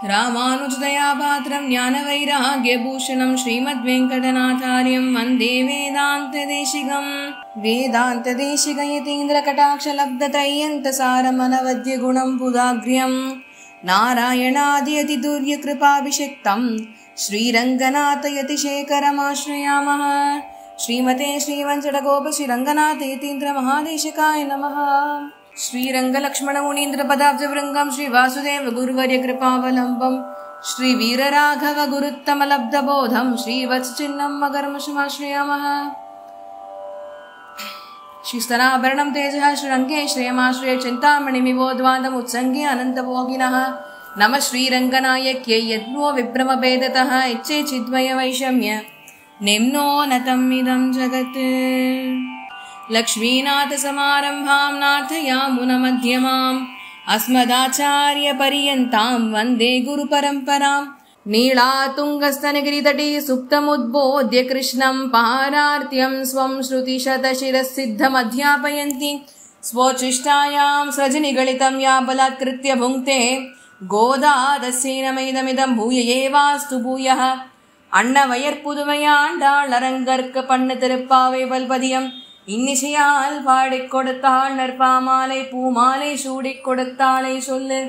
ராமானுஜதயா பாத்ரம் ஞான வைராக்யபூஷணம் ஸ்ரீமத்வேங்கடநாதார்யம் வந்தே வேதாந்ததேசிகம். வேதாந்ததேசிகயதீந்திரகடாட்சலப்தத்ரய்யந்தசாரமனவத்யகுணம் புதாக்ர்யம் நாராயணாத்யதிதுர்யகிருபாபிஷிக்தம் ஸ்ரீரங்கநாதயதிசேகரமாஸ்ரயாமः. ஸ்ரீமதே ஸ்ரீவஞ்சடகோபஸ்ரீரங்கநாதயதீந்திரமகாதேசிகாய நமः. श्रीरंगलक्ष्मणमुनीन्द्रपदाब्जवृङ्गं श्रीवासुदेव गुरुवर्य कृपावलम्बं श्रीवीरराघव गुरुत्तमलब्धबोधं श्रीवत्सचिह्नं मकरमश्रयामः. श्रीस्तनाभरणं तेजः श्रीरङ्गे श्रेयमाश्रय चिन्तामणिमिवोद्वादमुत्सङ्गे अनन्तभोगिनः नमः श्रीरङ्गनायक्यै यद्वो विभ्रमभेदतः इच्छे चिद्वयवैषम्य निम्नोन्नतम् इदं जगत्. लक्ष्मीनाथसमारम्भां नाथयामुनमध्यमाम् अस्मदाचार्यपर्यन्तां वन्दे गुरुपरम्परां. नीलातुङ्गस्तनगिरितटे सुप्तमुद्बोध्य कृष्णं पारार्त्यं स्वं श्रुतिशतशिरःसिद्धमध्यापयन्ति स्वोच्छिष्टायां सृजनिगलितं या बलात्कृत्य भुङ्क्ते गोदा तस्यै नमैदमिदं भूय एवास्तु भूयः. அன்னவயற்புதுமையாண்டாள் அரங்கற்க பண்ணு திருப்பாவை பல்பதியம் இன்னிசையால் பாடிக் கொடுத்தாள் நற்பாமாலை பூமாலை சூடிக் கொடுத்தாளை சொல்லு.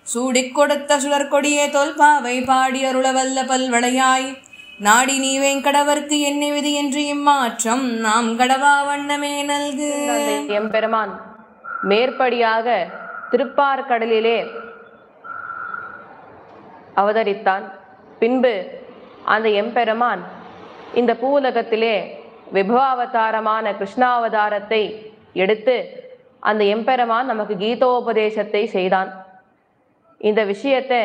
சூடிக் கொடுத்த சுடற்கொடியே தொல்பாவை பாடி அருளவல்ல பல்வளையாய் நாடி நீ வேங்கடவர்க்கு என்ன விதி என்று இம்மாற்றம் நாம் கடவா வண்ணமே நல்கு. எம்பெருமான் மேற்படியாக திருப்பார்கடலிலே அவதரித்தான். பின்பு அந்த எம்பெருமான் இந்த பூவுலகத்திலே விபவாவதாரமான கிருஷ்ணாவதாரத்தை எடுத்து அந்த எம்பெருமான் நமக்கு கீதோபதேசத்தை செய்தான். இந்த விஷயத்தை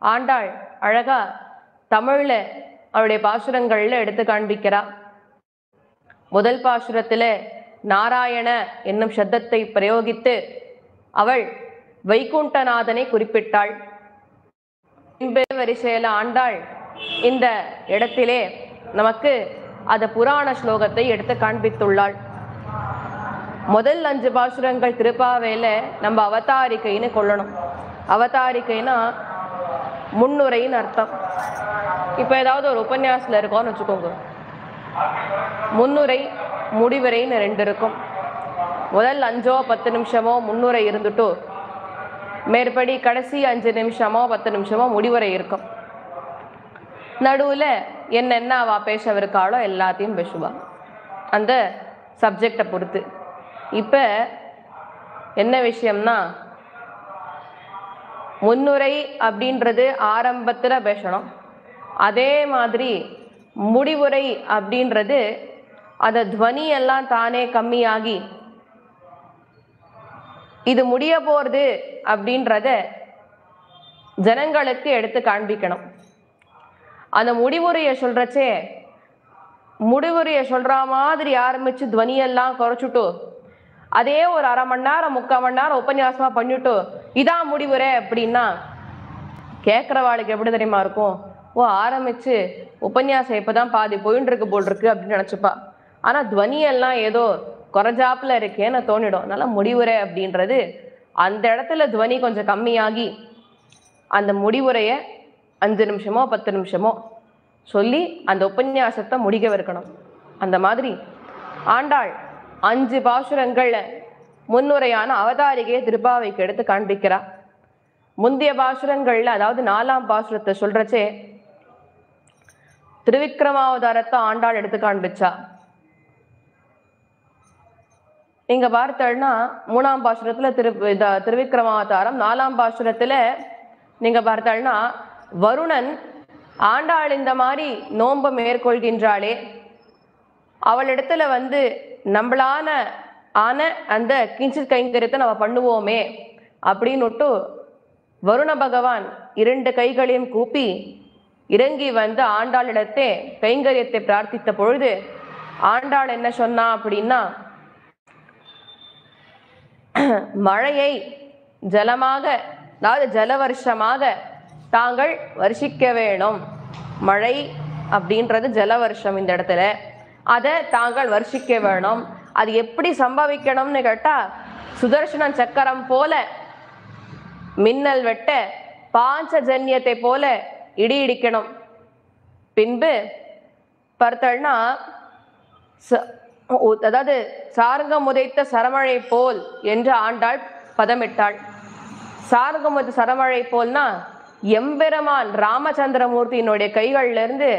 ஆண்டாள் அழகா தமிழ்ல அவருடைய பாசுரங்கள்ல எடுத்து காண்பிக்கிறார். முதல் பாசுரத்துல நாராயண என்னும் சப்தத்தை பிரயோகித்து அவள் வைகுண்டநாதனை குறிப்பிட்டாள். வரிசையில ஆண்டாள் இந்த இடத்திலே நமக்கு அந்த புராண ஸ்லோகத்தை எடுத்து காண்பித்துள்ளாள். முதல் 5 பாசுரங்கள் திருப்பாவையில நம்ம அவதாரிக்கைன்னு கொள்ளணும். அவதாரிக்கைனா முன்னுரைன்னு அர்த்தம். இப்ப ஏதாவது ஒரு உபன்யாசத்துல இருக்கோம்னு வச்சுக்கோங்க, முன்னுரை முடிவுரைன்னு 2 இருக்கும். முதல் 5-10 நிமிஷமோ முன்னுரை இருந்துட்டு மேற்படி கடைசி 5 நிமிஷமோ 10 நிமிஷமோ முடிவுரை இருக்கும். நடுவுல என்னென்ன அவ பேசவிருக்காளோ எல்லாத்தையும் பேசுவா அந்த சப்ஜெக்டை பொறுத்து. இப்ப என்ன விஷயம்னா, முன்னுரை அப்படின்றது ஆரம்பத்துல பேசணும். அதே மாதிரி முடிவுரை அப்படின்றது அந்த துவனி எல்லாம் தானே கம்மியாகி இது முடிய போறது அப்படின்றத ஜனங்களுக்கு எடுத்து காண்பிக்கணும். அந்த முடிவுரையை சொல்றச்சே முடிவுரையை சொல்ற மாதிரி ஆரம்பிச்சு துவனியெல்லாம் குறைச்சுட்டு அதே ஒரு அரை மணி நேரம் 3/4 மணி நேரம் உபன்யாசமா பண்ணிட்டு இதான் முடிவுரை அப்படின்னா கேட்கறவாளுக்கு எப்படி தெரியுமா இருக்கும்? ஓ, ஆரம்பிச்சு உபன்யாசம் இப்பதான் பாதி போயின்னு இருக்கு போல் இருக்கு அப்படின்னு நினைச்சுப்பா. ஆனா துவனியெல்லாம் ஏதோ குறைஞ்சாப்புல இருக்கேன்னு தோணிடும். அதனால முடிவுரை அப்படின்றது அந்த இடத்துல துவனி கொஞ்சம் கம்மியாகி அந்த முடிவுரைய 5 நிமிஷமோ 10 நிமிஷமோ சொல்லி அந்த உபன்யாசத்தை முடிக்க வைக்கணும். அந்த மாதிரி ஆண்டாள் 5 பாசுரங்கள்ல முன்னுரையான அவதாரிகையை திருப்பாவைக்கு எடுத்து காண்பிக்கிறா. முந்தைய பாசுரங்கள்ல, அதாவது 4ஆம் பாசுரத்தை சொல்றச்சே திருவிக்ரமாவதாரத்தை ஆண்டாள் எடுத்து காண்பிச்சா. நீங்க பார்த்தோம்னா 3ஆம் பாசுரத்துல திருவிக்ரமாவதாரம், 4ஆம் பாசுரத்துல நீங்க பார்த்தோம்னா வருணன் ஆண்டாள் இந்த மாதிரி நோன்பை மேற்கொள்கின்றாளே அவளிடத்துல நம்மளான ஆன அந்த கிஞ்சித் கைங்கரியத்தை நம்ம பண்ணுவோமே அப்படின்னுட்டு வருண பகவான் 2 கைகளையும் கூப்பி இறங்கி ஆண்டாளிடத்தே கைங்கரியத்தை பிரார்த்தித்த பொழுது ஆண்டாள் என்ன சொன்னா அப்படின்னா, மழையை ஜலமாக, அதாவது ஜலவர்ஷமாக தாங்கள் வருஷிக்க வேணும். மழை அப்படின்றது ஜலவர்ஷம். இந்த இடத்துல அதை தாங்கள் வருஷிக்க வேணும். அது எப்படி சம்பவிக்கணும்னு கேட்டா, சுதர்சன சக்கரம் போல மின்னல் வெட்ட பாஞ்சஜன்யத்தை போல இடி இடிக்கணும். பின்பு பார்த்தோம்னா அதாவது சார்கம் உதைத்த சரமழை போல் என்று ஆண்டாள் பதமிட்டாள். சார்கம் உதைத்த சரமழை போல்னா எம்பெருமான் ராமச்சந்திரமூர்த்தியினுடைய கைகள்ல இருந்து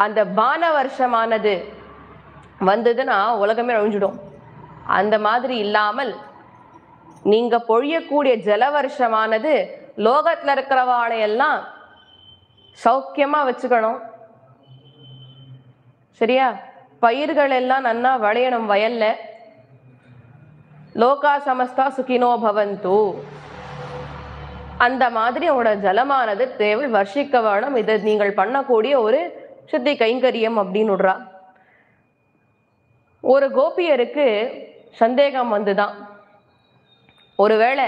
அந்த பான வருஷமானது வந்ததுன்னா உலகமே அழிஞ்சிடும். அந்த மாதிரி இல்லாமல் நீங்க பொழியக்கூடிய ஜலவருஷமானது லோகத்துல இருக்கிறவாளையெல்லாம் சௌக்கியமா வச்சுக்கணும். சரியா? பயிர்கள் எல்லாம் நன்னா விளையணும் வயல்ல. லோகா சமஸ்தா சுகினோ பவந்து. அந்த மாதிரி உங்களோட ஜலமானது தேவை வர்ஷிக்க வேணும். இதை நீங்கள் பண்ணக்கூடிய ஒரு சுத்தி கைங்கரியம் அப்படின்னு விடுறா. ஒரு கோபியருக்கு சந்தேகம் வந்துதான், ஒருவேளை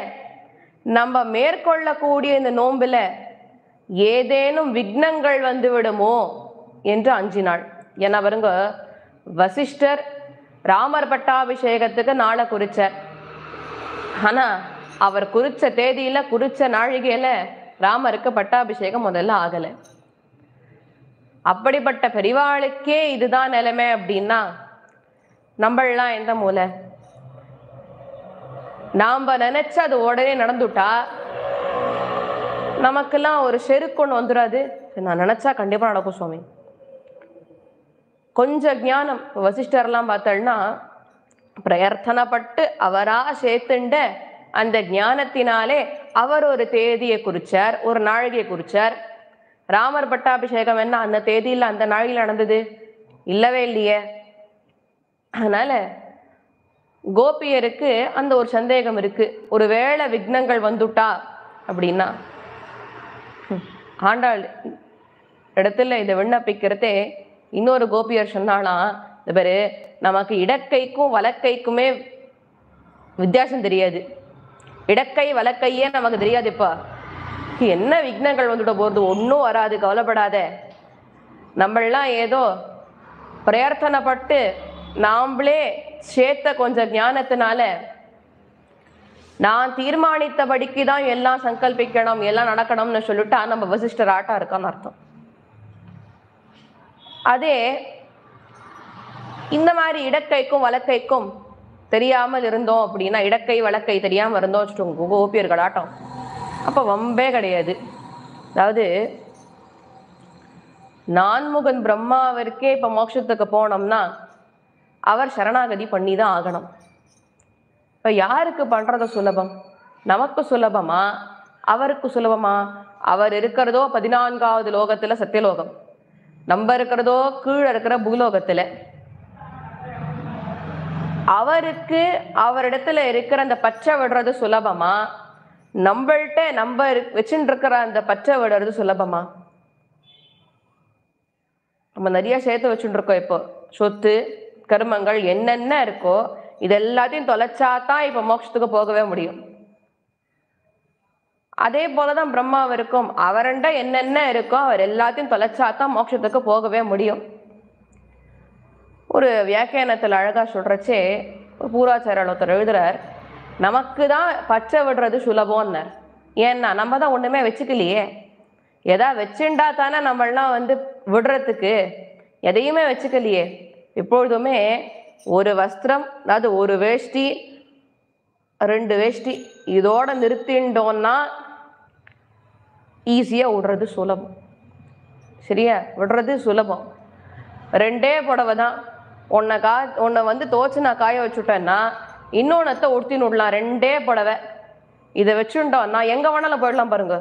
நம்ம மேற்கொள்ளக்கூடிய இந்த நோன்புல ஏதேனும் விக்னங்கள் வந்து விடுமோ என்று அஞ்சினாள். ஏன்னா வருங்க, வசிஷ்டர் ராமர் பட்டாபிஷேகத்துக்கு நாளை குறிச்சார். ஆனா அவர் குறிச்ச தேதியில குறிச்ச நாழிகையில ராமருக்கு பட்டாபிஷேகம் முதல்ல ஆகல. அப்படிப்பட்ட பெரிவாளுக்கே இதுதான் நிலைமை அப்படின்னா நம்மளாம் எந்த மூலை? நாம நினைச்சா அது உடனே நடந்துட்டா நமக்கெல்லாம் ஒரு செருக்கொண்டு வந்துடாது. நான் நினைச்சா கண்டிப்பா நடக்கும் சுவாமி. கொஞ்சம் ஞானம். வசிஷ்டர்லாம் பார்த்தோம்னா பிரயர்த்தனப்பட்டு அவரா சேர்த்துண்ட அந்த ஞானத்தினாலே அவர் ஒரு தேதியை குறிச்சார், ஒரு நாழிகையை குறிச்சார். ராமர் பட்டாபிஷேகம் என்ன அந்த தேதியில் அந்த நாழிகையில் நடந்தது? இல்லவே இல்லையே. அதனால கோபியருக்கு அந்த ஒரு சந்தேகம் இருக்கு, ஒருவேளை விக்னங்கள் வந்துட்டா அப்படின்னா. ஆண்டாள் இடத்துல இதை விண்ணப்பிக்கிறதே இன்னொரு கோபியர் சொன்னாலாம், இந்த பேரு நமக்கு இடக்கைக்கும் வலக்கைக்குமே வித்தியாசம் தெரியாது. இடக்கை வலக்கையே நமக்கு தெரியாது. இப்ப என்ன விக்னங்கள் வந்துட்ட போறது? ஒன்றும் வராது, கவலைப்படாத. நம்மளாம் ஏதோ பிரயர்த்தனப்பட்டு நாம்ளே சேர்த்த கொஞ்சம் ஞானத்தினால நான் தீர்மானித்தபடிக்கு தான் எல்லாம் சங்கல்பிக்கணும், எல்லாம் நடக்கணும்னு சொல்லிட்டா நம்ம வசிஷ்டர் ஆட்டா இருக்கான்னு அர்த்தம். அதே இந்த மாதிரி இடக்கைக்கும் வலக்கைக்கும் தெரியாமல் இருந்தோம் அப்படின்னா, இடக்கை வலக்கை தெரியாமல் இருந்தோம் வச்சுட்டு கோபியர்கள் ஆட்டம், அப்போ வம்பே கிடையாது. அதாவது நான்முகன் பிரம்மாவிற்கே இப்போ மோட்சத்துக்கு போனோம்னா அவர் சரணாகதி பண்ணி தான் ஆகணும். இப்போ யாருக்கு பண்ணுறது சுலபம்? நமக்கு சுலபமா அவருக்கு சுலபமா? அவர் இருக்கிறதோ 14வது லோகத்தில் சத்தியலோகம், நம்ம இருக்கிறதோ கீழே இருக்கிற பூலோகத்தில். அவருக்கு அவரிடத்துல இருக்கிற அந்த பச்சை விடுறது சுலபமா? நம்மள்கிட்ட நம்ம வச்சுட்டு இருக்கிற அந்த பச்சை விடுறது சுலபமா? நம்ம நிறைய சேர்த்து வச்சுட்டு இருக்கோம். இப்போ சொத்து கர்மங்கள் என்னென்ன இருக்கோ இது எல்லாத்தையும் தொலைச்சாதான் இப்ப மோட்சத்துக்கு போகவே முடியும். அதே போலதான் பிரம்மாவிற்கும் அவரண்ட என்னென்ன இருக்கோ அவர் எல்லாத்தையும் தொலைச்சாதான் மோட்சத்துக்கு போகவே முடியும். ஒரு வியாக்கியானத்தில் அழகா சொல்றச்சே பூராச்சாரியர் ஒருத்தர் எழுதுறார், நமக்கு தான் பச்சை விடுறது சுலபம்னார். ஏன்னா நம்ம தான் ஒண்ணுமே வச்சுக்கலையே. எதா வச்சுண்டா தானே நம்மளாம் வந்து விடுறதுக்கு. எதையுமே வச்சுக்கலையே. எப்பொழுதுமே ஒரு வஸ்திரம், அதாவது ஒரு வேஷ்டி 2 வேஷ்டி இதோட நிறுத்திண்டோன்னா ஈஸியா விடுறது சுலபம். சரியா? விடுறது சுலபம். 2 புடவை தான். ஒன்னை வந்து தோச்சு நான் காய வச்சுட்டேன்னா இன்னொன்னத்தை உடுத்தின்னு விடலாம். 2 புடவை இதை வச்சுட்டோம்னா எங்க வேணாலும் போயிடலாம் பாருங்க,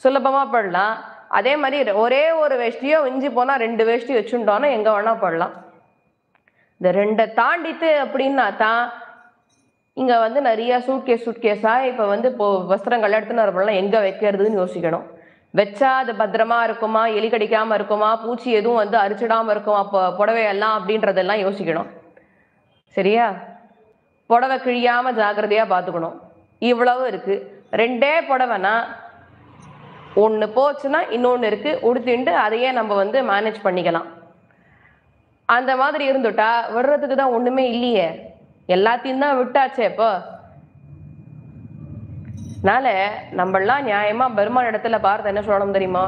சுலபமா போயிடலாம். அதே மாதிரி ஒரே ஒரு வேஷ்டியோ இஞ்சி போனா 2 வேஷ்டி வச்சுட்டோன்னா எங்க வேணா போயிடலாம். இந்த 2 தாண்டித்து அப்படின்னா தான் இங்க வந்து நிறைய சூட்கேஸா இப்ப வந்து இப்போ வஸ்திரங்கள் எடுத்துன்னு வரப்பெல்லாம் எங்க வைக்கிறதுன்னு யோசிக்கணும். வச்சா அது பத்திரமா இருக்குமா, எலி கடிக்காம இருக்குமா, பூச்சி எதுவும் வந்து அரிச்சிடாம இருக்குமா புடவையெல்லாம் அப்படின்றதெல்லாம் யோசிக்கணும். சரியா? புடவை கிழியாம ஜாக்கிரதையா பார்த்துக்கணும். இவ்வளவு இருக்கு. 2 புடவைனா ஒன்று போச்சுன்னா இன்னொன்று இருக்கு, உடுத்திண்டு அதையே நம்ம வந்து மேனேஜ் பண்ணிக்கலாம். அந்த மாதிரி இருந்துட்டா விடுறதுக்கு தான் ஒண்ணுமே இல்லையே, எல்லாத்தையும் தான் விட்டாச்சே. இப்போ அதனால நம்மளாம் நியாயமா பெருமாள் இடத்துல பார்த்து என்ன சொல்லணும் தெரியுமா?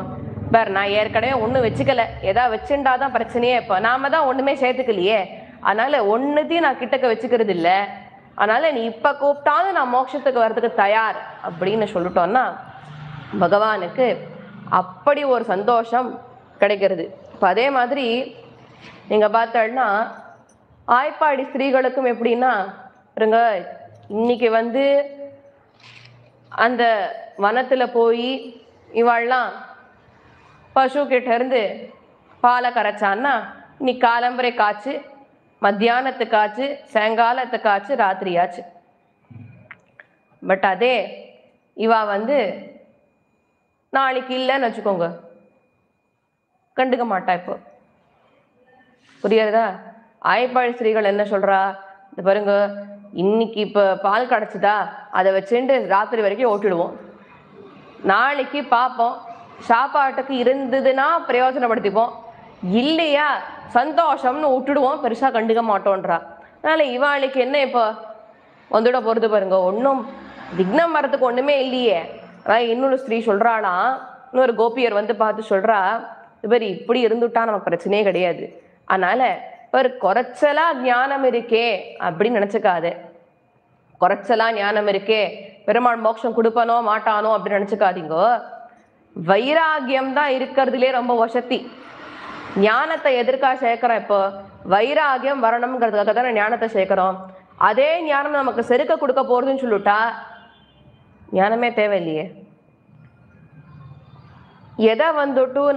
பார், நான் ஏற்கனவே ஒன்றும் வச்சுக்கல, ஏதாவது வச்சுட்டாதான் பிரச்சனையே. இப்போ நாம தான் ஒண்ணுமே சேர்த்துக்கலையே, அதனால ஒன்னுத்தையும் நான் கிட்டக்க வச்சுக்கிறது இல்லை. அதனால நீ இப்ப கூப்பிட்டாலும் நான் மோட்சத்துக்கு வர்றதுக்கு தயார் அப்படின்னு சொல்லிட்டோம்னா பகவானுக்கு அப்படி ஒரு சந்தோஷம் கிடைக்கிறது. இப்போ அதே மாதிரி நீங்க பார்த்தோம்னா ஆய்ப்பாடி ஸ்திரீகளுக்கும் எப்படின்னா இருங்க, இன்னைக்கு அந்த வனத்துல போய் இவாள்லாம் பசு கிட்ட இருந்து பாலை கரைச்சான்னா இன்னைக்கு காலம்பரை காய்ச்சு, மத்தியானத்துக்கு ஆச்சு, சாயங்காலத்துக்கு ஆச்சு, ராத்திரியாச்சு. பட் அதே இவா நாளைக்கு இல்லைன்னு வச்சுக்கோங்க, கண்டுக்க மாட்டா. இப்போ புரியுறதா? ஆயப்பாடி ஸ்திரீகள் என்ன சொல்றா, இந்த பாருங்க, இன்னைக்கு இப்ப பால் கிடைச்சதா அதை வச்சுட்டு ராத்திரி வரைக்கும் ஓட்டிடுவோம், நாளைக்கு பார்ப்போம், சாப்பாட்டுக்கு இருந்ததுன்னா பிரயோஜனப்படுத்திப்போம், இல்லையா சந்தோஷம்னு விட்டுடுவோம், பெருசா கண்டுக்க மாட்டோன்றா. அதனால இவாளுக்கு என்ன இப்போ வந்துட போறது பாருங்க, ஒன்றும் விக்னம் வர்றதுக்கு ஒண்ணுமே இல்லையே. அதான் இன்னொரு ஸ்திரீ சொல்றானா, இன்னொரு கோபியர் பார்த்து சொல்றா, இவர் இப்படி இருந்துட்டா நமக்கு பிரச்சனையே கிடையாது, அதனால இவர் குறைச்சலா ஞானம் இருக்கே அப்படின்னு நினைச்சுக்காதே. குறைச்சலா ஞானம் இருக்கே, பெருமாள் மோட்சம் கொடுப்பனோ மாட்டானோ அப்படின்னு நினைச்சுக்காதீங்க. வைராகியம் தான் இருக்கிறதுலே ரொம்ப வசதி. ஞானத்தை எதற்காக சேர்க்கிறோம்? இப்போ வைராகியம் வரணுங்கிறதுக்காக தானே ஞானத்தை சேர்க்கிறோம். அதே ஞானம் நமக்கு செருக்க கொடுக்க போறதுன்னு சொல்லிட்டா ஞானமே தேவையில்லையே. எதை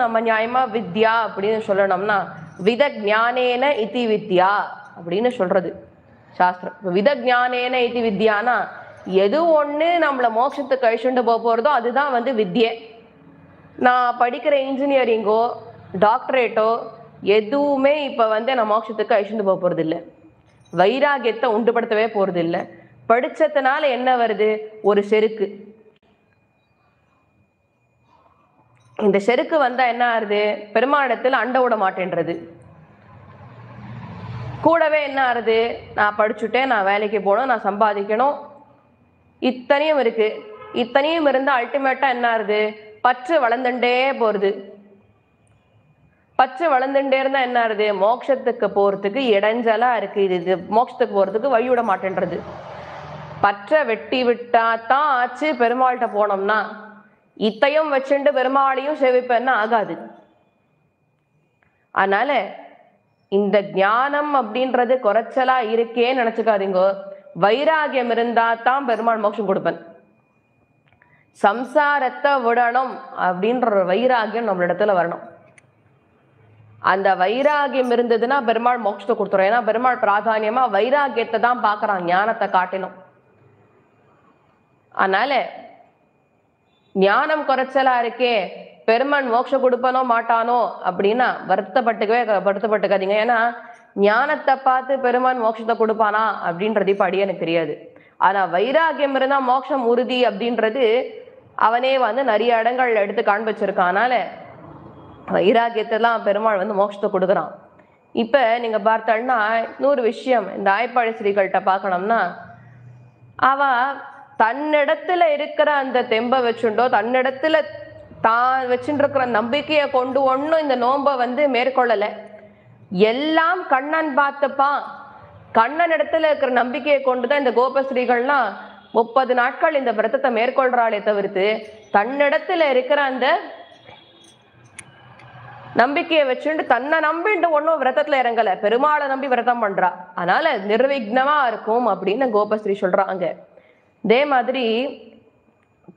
நம்ம நியாயமா வித்யா அப்படின்னு சொல்லணும்னா வித ஞானேன இதி வித்யா அப்படின்னு சொல்றது சாஸ்திரம். வித ஞானேன இதி வித்யானா எது ஒண்ணு நம்மள மோட்சத்துக்கு கழிச்சுட்டு போறதோ அதுதான் வித்யை. நான் படிக்கிற இன்ஜினியரிங்கோ டாக்டரேட்டோ எதுவுமே இப்ப நான் மோட்சத்துக்கு கழிச்சுட்டு போறது இல்லை, வைராகியத்தை உண்டுபடுத்தவே போறது இல்லை. படிச்சதுனால என்ன வருது? ஒரு செருக்கு. இந்த செருக்கு வந்தா என்ன ஆறுது? பெருமானிடத்தில் அண்ட விட மாட்டேன்றது. கூடவே என்ன ஆறுது? நான் படிச்சுட்டேன், நான் வேலைக்கு போகணும், நான் சம்பாதிக்கணும், இத்தனையும் இருக்கு. இத்தனையும் இருந்தா அல்டிமேட்டா என்ன ஆறுது? பற்று வளர்ந்துட்டே போறது. பற்று வளர்ந்துட்டே இருந்தா என்ன ஆறுது? மோட்சத்துக்கு போறதுக்கு இடைஞ்சலா இருக்கு. இது மோட்சத்துக்கு போறதுக்கு வழி விட மாட்டேன்றது. பற்ற வெட்டி விட்டா தான் ஆச்சு பெருமாள்கிட்ட போனோம்னா. இத்தையும் வச்சுட்டு பெருமாளையும் சேவிப்பேன்னா ஆகாது. அதனால இந்த ஞானம் அப்படின்றது குறைச்சலா இருக்கேன்னு நினைச்சுக்காதீங்க. வைராகியம் இருந்தா தான் பெருமாள் மோட்சம் கொடுப்பேன். சம்சாரத்தை விடணும் அப்படின்ற ஒரு வைராகியம் நம்மளிடத்துல வரணும். அந்த வைராகியம் இருந்ததுன்னா பெருமாள் மோட்சத்தை கொடுத்துரும். ஏன்னா பெருமாள் பிராதானியமா வைராகியத்தை தான் பாக்குறான், ஞானத்தை காட்டிலும். அதனால ஞானம் குறைச்சலா இருக்கே, பெருமான் மோட்சம் கொடுப்பனோ மாட்டானோ அப்படின்னா வருத்தப்பட்டுக்காதீங்க. ஏன்னா ஞானத்தை பார்த்து பெருமான் மோட்சத்தை கொடுப்பானா அப்படின்றது இப்ப அடியே தெரியாது. ஆனா வைராகியம் இருந்தா மோட்சம் உறுதி அப்படின்றது அவனே நிறைய இடங்கள் எடுத்து காண்பிச்சிருக்கான். அதனால வைராகியத்தெல்லாம் பெருமாள் மோட்சத்தை கொடுக்குறான். இப்ப நீங்க பார்த்தோம்னா இன்னொரு விஷயம், இந்த ஆய்ப்பாடி ஸ்ரீகள்கிட்ட பார்க்கணும்னா அவ தன்னிடத்துல இருக்கிற அந்த தெம்ப வச்சுண்டோ தன்னிடத்துல தான் வச்சுட்டு இருக்கிற நம்பிக்கையை கொண்டு ஒன்னும் இந்த நோன்பை மேற்கொள்ளல. எல்லாம் கண்ணன் பார்த்துப்பான், கண்ணன் இடத்துல இருக்கிற நம்பிக்கையை கொண்டுதான் இந்த கோபஸ்ரீகள்லாம் 30 நாட்கள் இந்த விரதத்தை மேற்கொள்றாளே தவிர்த்து தன்னிடத்துல இருக்கிற அந்த நம்பிக்கையை வச்சுட்டு தன்னை நம்பிட்டு ஒன்னும் விரதத்துல இறங்கல, பெருமாளை நம்பி விரதம் பண்றா. அதனால நிர்விக்னமா இருக்கும் அப்படின்னு கோபஸ்ரீ சொல்றாங்க. இதே மாதிரி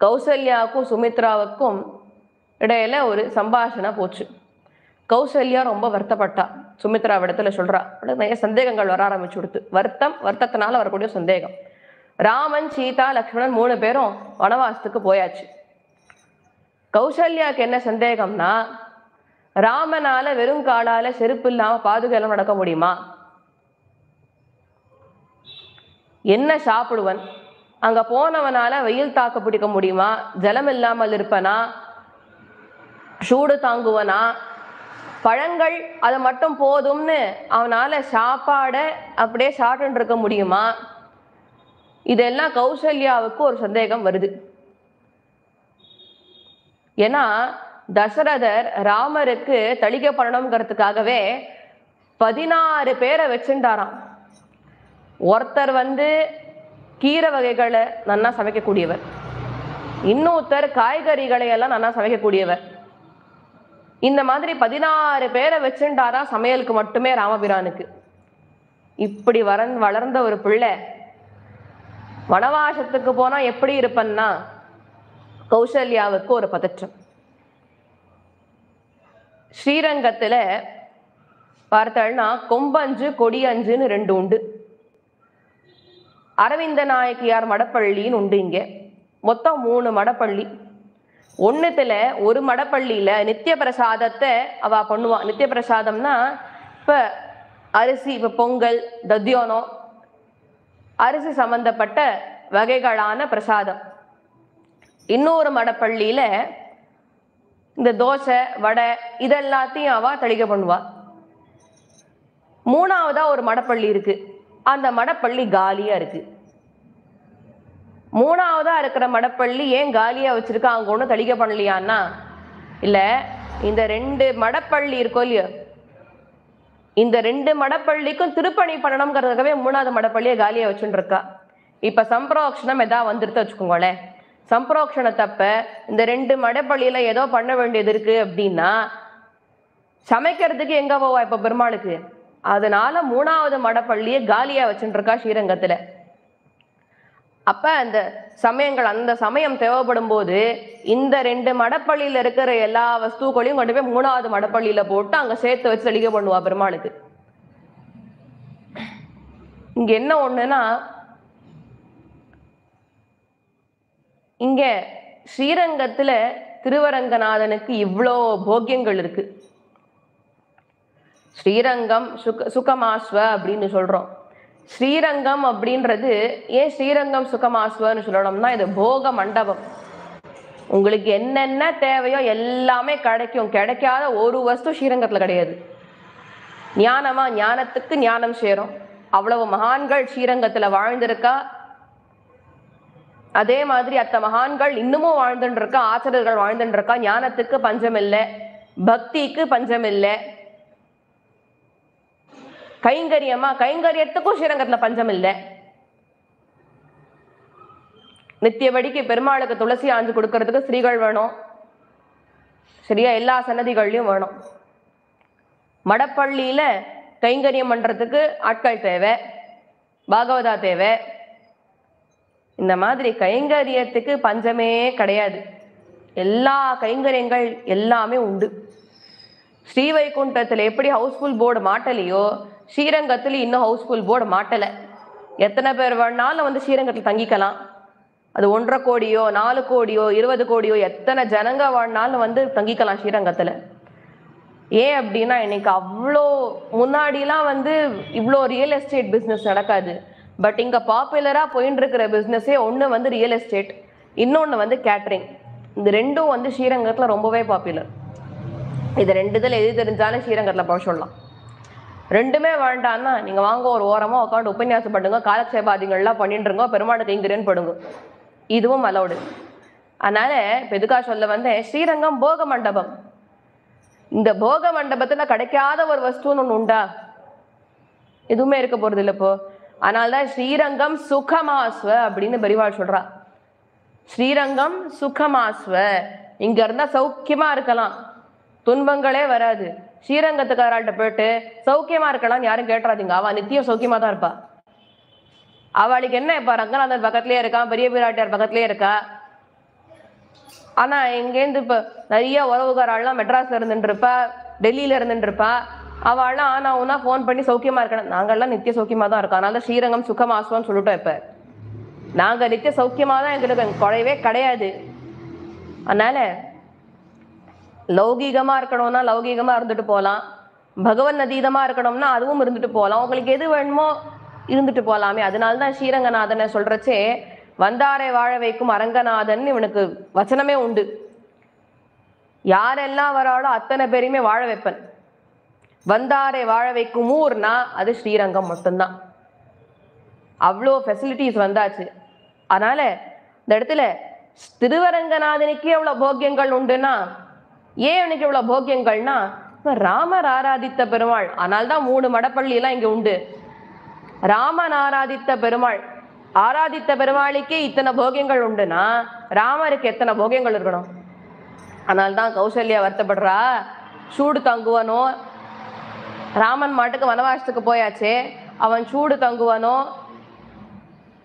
கௌசல்யாவுக்கும் சுமித்ராவுக்கும் இடையில ஒரு சம்பாஷணை போச்சு. கௌசல்யா ரொம்ப வருத்தப்பட்டா. சுமித்ரா இடத்துல சொல்றா, நிறைய சந்தேகங்கள் வர ஆரம்பிச்சு கொடுத்து. வருத்தத்தினால வரக்கூடிய சந்தேகம். ராமன், சீதா, லக்ஷ்மணன் 3 பேரும் வனவாசத்துக்கு போயாச்சு. கௌசல்யாவுக்கு என்ன சந்தேகம்னா, ராமனால வெறும் காலால செருப்பு இல்லாம பாதுகாலம் நடக்க முடியுமா? என்ன சாப்பிடுவன்? அங்க போனவனால வெயில் தாக்கு பிடிக்க முடியுமா? ஜலம் இல்லாமல் இருப்பனா? சூடு தாங்குவனா? பழங்கள் அது மட்டும் போதும்னு அவனால சாப்பாட அப்படியே சாப்பிட்டு இருக்க முடியுமா? இதெல்லாம் கௌசல்யாவுக்கு ஒரு சந்தேகம் வருது. ஏன்னா தசரதர் ராமருக்கு தளிகை பண்ணணுங்கிறதுக்காகவே 16 பேரை வச்சுட்டாராம். ஒருத்தர் கீரை வகைகளை நல்லா சமைக்கக்கூடியவர், இன்னொருத்தர் காய்கறிகளை எல்லாம் நல்லா சமைக்கக்கூடியவர். இந்த மாதிரி 16 பேரை வச்சுட்டாரா சமையலுக்கு மட்டுமே ராமபிரானுக்கு. இப்படி வளர்ந்த ஒரு பிள்ளை வனவாசத்துக்கு போனா எப்படி இருப்பன்னா கௌசல்யாவுக்கு ஒரு பதற்றம். ஸ்ரீரங்கத்துல பார்த்தா கொம்பஞ்சு கொடியஞ்சுன்னு 2 உண்டு. அரவிந்த நாயக்கியார் மடப்பள்ளின்னு உண்டு. இங்க மொத்தம் 3 மடப்பள்ளி. ஒன்னுத்துல ஒரு மடப்பள்ளியில நித்திய பிரசாதத்தை அவ பண்ணுவா. நித்திய பிரசாதம்னா இப்ப அரிசி, இப்ப பொங்கல், தத்தியோனம், அரிசி சம்பந்தப்பட்ட வகைகளான பிரசாதம். இன்னொரு மடப்பள்ளியில இந்த தோசை, வடை இதெல்லாத்தையும் அவ தளிகை பண்ணுவா. 3ஆவதா ஒரு மடப்பள்ளி இருக்கு. அந்த மடப்பள்ளி காலியா இருக்கு. 3ஆவதா இருக்கிற மடப்பள்ளி ஏன் காலியா வச்சிருக்கா? அங்க ஒன்றும் தளிகை பண்ணலையான்னா இல்ல, இந்த 2 மடப்பள்ளி இருக்கோ இல்லையோ, இந்த 2 மடப்பள்ளிக்கும் திருப்பணி பண்ணணுங்கிறதுக்காகவே 3ஆவது மடப்பள்ளியை காலியா வச்சுட்டு இருக்கா. இப்ப சம்பிரோக்ஷணம் ஏதாவது வந்துருத்து வச்சுக்கோங்களேன். சம்பிரோக்ஷணத்தப்ப இந்த 2 மடப்பள்ளியில ஏதோ பண்ண வேண்டியது இருக்கு அப்படின்னா சமைக்கிறதுக்கு எங்க போவா இப்ப பெருமாளுக்கு? அதனால 3ஆவது மடப்பள்ளியை காலியா வச்சுட்டு இருக்கா ஸ்ரீரங்கத்துல. அப்ப அந்த சமயம் தேவைப்படும் போது இந்த 2 மடப்பள்ளியில இருக்கிற எல்லா வஸ்துக்களையும் கொண்டு போய் 3ஆவது மடப்பள்ளியில போட்டு அங்க சேர்த்து வச்சு தளிகை பண்ணுவா பெருமாளுக்கு. இங்க என்ன ஒண்ணுன்னா, இங்க ஸ்ரீரங்கத்துல திருவரங்கநாதனுக்கு இவ்வளோ போக்கியங்கள் இருக்கு. ஸ்ரீரங்கம் சுகமாஸ்வ அப்படின்னு சொல்றோம். ஸ்ரீரங்கம் அப்படின்றது ஏன் ஸ்ரீரங்கம் சுகமாஸ்வன்னு சொல்லணும்னா, இது போக மண்டபம். உங்களுக்கு என்னென்ன தேவையோ எல்லாமே கிடைக்கும். கிடைக்காத ஒரு வஸ்து ஸ்ரீரங்கத்துல கிடையாது. ஞானத்துக்கு ஞானம் சேரும். அவ்வளவு மகான்கள் ஸ்ரீரங்கத்துல வாழ்ந்திருக்கா. அதே மாதிரி அத்த மகான்கள் இன்னமும் வாழ்ந்துட்டு இருக்கா. ஆச்சாரியர்கள் வாழ்ந்துட்டு இருக்கா. ஞானத்துக்கு பஞ்சம் இல்லை, பக்திக்கு பஞ்சம் இல்லை. கைங்கரியத்துக்கும் ஸ்ரீரங்கத்துல பஞ்சம் இல்லை. நித்தியபடிக்கு பெருமாளுக்கு துளசி ஆஞ்சு கொடுக்கறதுக்கு ஸ்திரீகள் வேணும். சரியா? எல்லா சன்னதிகள்லயும் வேணும். மடப்பள்ளியில கைங்கரியம் பண்றதுக்கு ஆட்கள் தேவை, பாகவதா தேவை. இந்த மாதிரி கைங்கரியத்துக்கு பஞ்சமே கிடையாது. எல்லா கைங்கரியங்கள் எல்லாமே உண்டு. ஸ்ரீவைகுண்டத்துல எப்படி ஹவுஸ்ஃபுல் போர்டு மாட்டலையோ, ஸ்ரீரங்கத்துல இன்னும் ஹவுஸ்ஃபுல் போர்டு மாட்டலை. எத்தனை பேர் வேணாலும் ஸ்ரீரங்கத்தில் தங்கிக்கலாம். அது 1.5 கோடியோ 4 கோடியோ 20 கோடியோ எத்தனை ஜனங்க வாழ்னாலும் தங்கிக்கலாம் ஸ்ரீரங்கத்துல. ஏன் அப்படின்னா இன்னைக்கு அவ்வளோ முன்னாடிலாம் இவ்வளோ ரியல் எஸ்டேட் பிஸ்னஸ் நடக்காது. பட் இங்க பாப்புலரா போயிட்டு இருக்கிற பிஸ்னஸே ஒன்று ரியல் எஸ்டேட், இன்னொன்று கேட்டரிங். இந்த 2ம் ஸ்ரீரங்கத்துல ரொம்பவே பாப்புலர். இது 2 இதில் எது தெரிஞ்சாலும் ஸ்ரீரங்கத்தில் போக சொல்லலாம். 2மே வேண்டான்னா நீங்க வாங்க ஒரு ஓரமா உட்காந்து உபன்யாசம் பண்ணுங்க, காலக்ஷேபாதிகள்லாம் பண்ணிட்டு இருங்க, பெருமாளுக்கு கைங்கரியன்னு படுங்க. இதுவும் அலௌடு. அதனால இப்ப எதுக்காக சொல்ல ஸ்ரீரங்கம் போக மண்டபம். இந்த போக மண்டபத்துல கிடைக்காத ஒரு வஸ்துன்னு ஒண்ணு உண்டா? எதுவுமே இருக்க போறது இல்லை இப்போ. அதனால்தான் ஸ்ரீரங்கம் சுகமாஸ்வ அப்படின்னு பெரியவாள் சொல்றா. ஸ்ரீரங்கம் சுகமாஸ்வ, இங்க இருந்தா சௌக்கியமா இருக்கலாம், துன்பங்களே வராது. ஸ்ரீரங்கத்துக்காராட்ட போயிட்டு சௌக்கியமா இருக்கலாம்னு யாரும் கேட்டுறாதீங்க. அவ நித்தியம் சௌக்கியமா தான் இருப்பா. அவளுக்கு என்ன, இப்ப ரங்கநாதன் பக்கத்திலே இருக்கா, பெரிய பிராட்டியார் பக்கத்திலே இருக்கா. ஆனா இங்கேருந்து இப்ப நிறைய உறவுகாரெல்லாம் மெட்ராஸ்ல இருந்துட்டு இருப்பா, டெல்லியில இருந்துட்டு இருப்பா. அவள்லாம் ஆனா ஒன்னா போன் பண்ணி சௌக்கியமா இருக்கணும். நாங்கள்லாம் நித்திய சௌக்கியமா தான் இருக்கோம். அதனால ஸ்ரீரங்கம் சுகமாஸ்வான்னு சொல்லிட்டோம். இப்ப நாங்க நித்திய சௌக்கியமா தான் எங்களுக்கு குறையவே கிடையாது. அதனால லௌகீகமா இருக்கணும்னா லௌகீகமா இருந்துட்டு போகலாம், பகவன் அதீதமா இருக்கணும்னா அதுவும் இருந்துட்டு போகலாம். உங்களுக்கு எது வேணுமோ இருந்துட்டு போகலாமே. அதனால்தான் ஸ்ரீரங்கநாதனை சொல்றச்சே வந்தாரை வாழ வைக்கும் அரங்கநாதன் இவனுக்கு வச்சனமே உண்டு. யாரெல்லாம் வராளோ அத்தனை பேரையுமே வாழ வைப்பன். வந்தாரை வாழ வைக்கும் ஊர்னா அது ஸ்ரீரங்கம் மட்டும்தான். அவ்வளோ ஃபெசிலிட்டிஸ் வந்தாச்சு. அதனால இந்த இடத்துல திருவரங்கநாதனுக்கு எவ்வளவு போக்கியங்கள் உண்டுன்னா, ஏன் எனக்கு இவ்வளவு போக்கியங்கள்னா ராமர் ஆராதித்த பெருமாள். அதனால்தான் 3 மடப்பள்ளி எல்லாம் இங்க உண்டு. ராமன் ஆராதித்த பெருமாள், ஆராதித்த பெருமாளுக்கே இத்தனை போகியங்கள் உண்டுன்னா ராமருக்கு எத்தனை போகியங்கள் இருக்கணும். அதனால்தான் கௌசல்யா வருத்தப்படுறா, சூடு தங்குவனோ, ராமன் மாட்டுக்கு வனவாசத்துக்கு போயாச்சே, அவன் சூடு தங்குவனோ,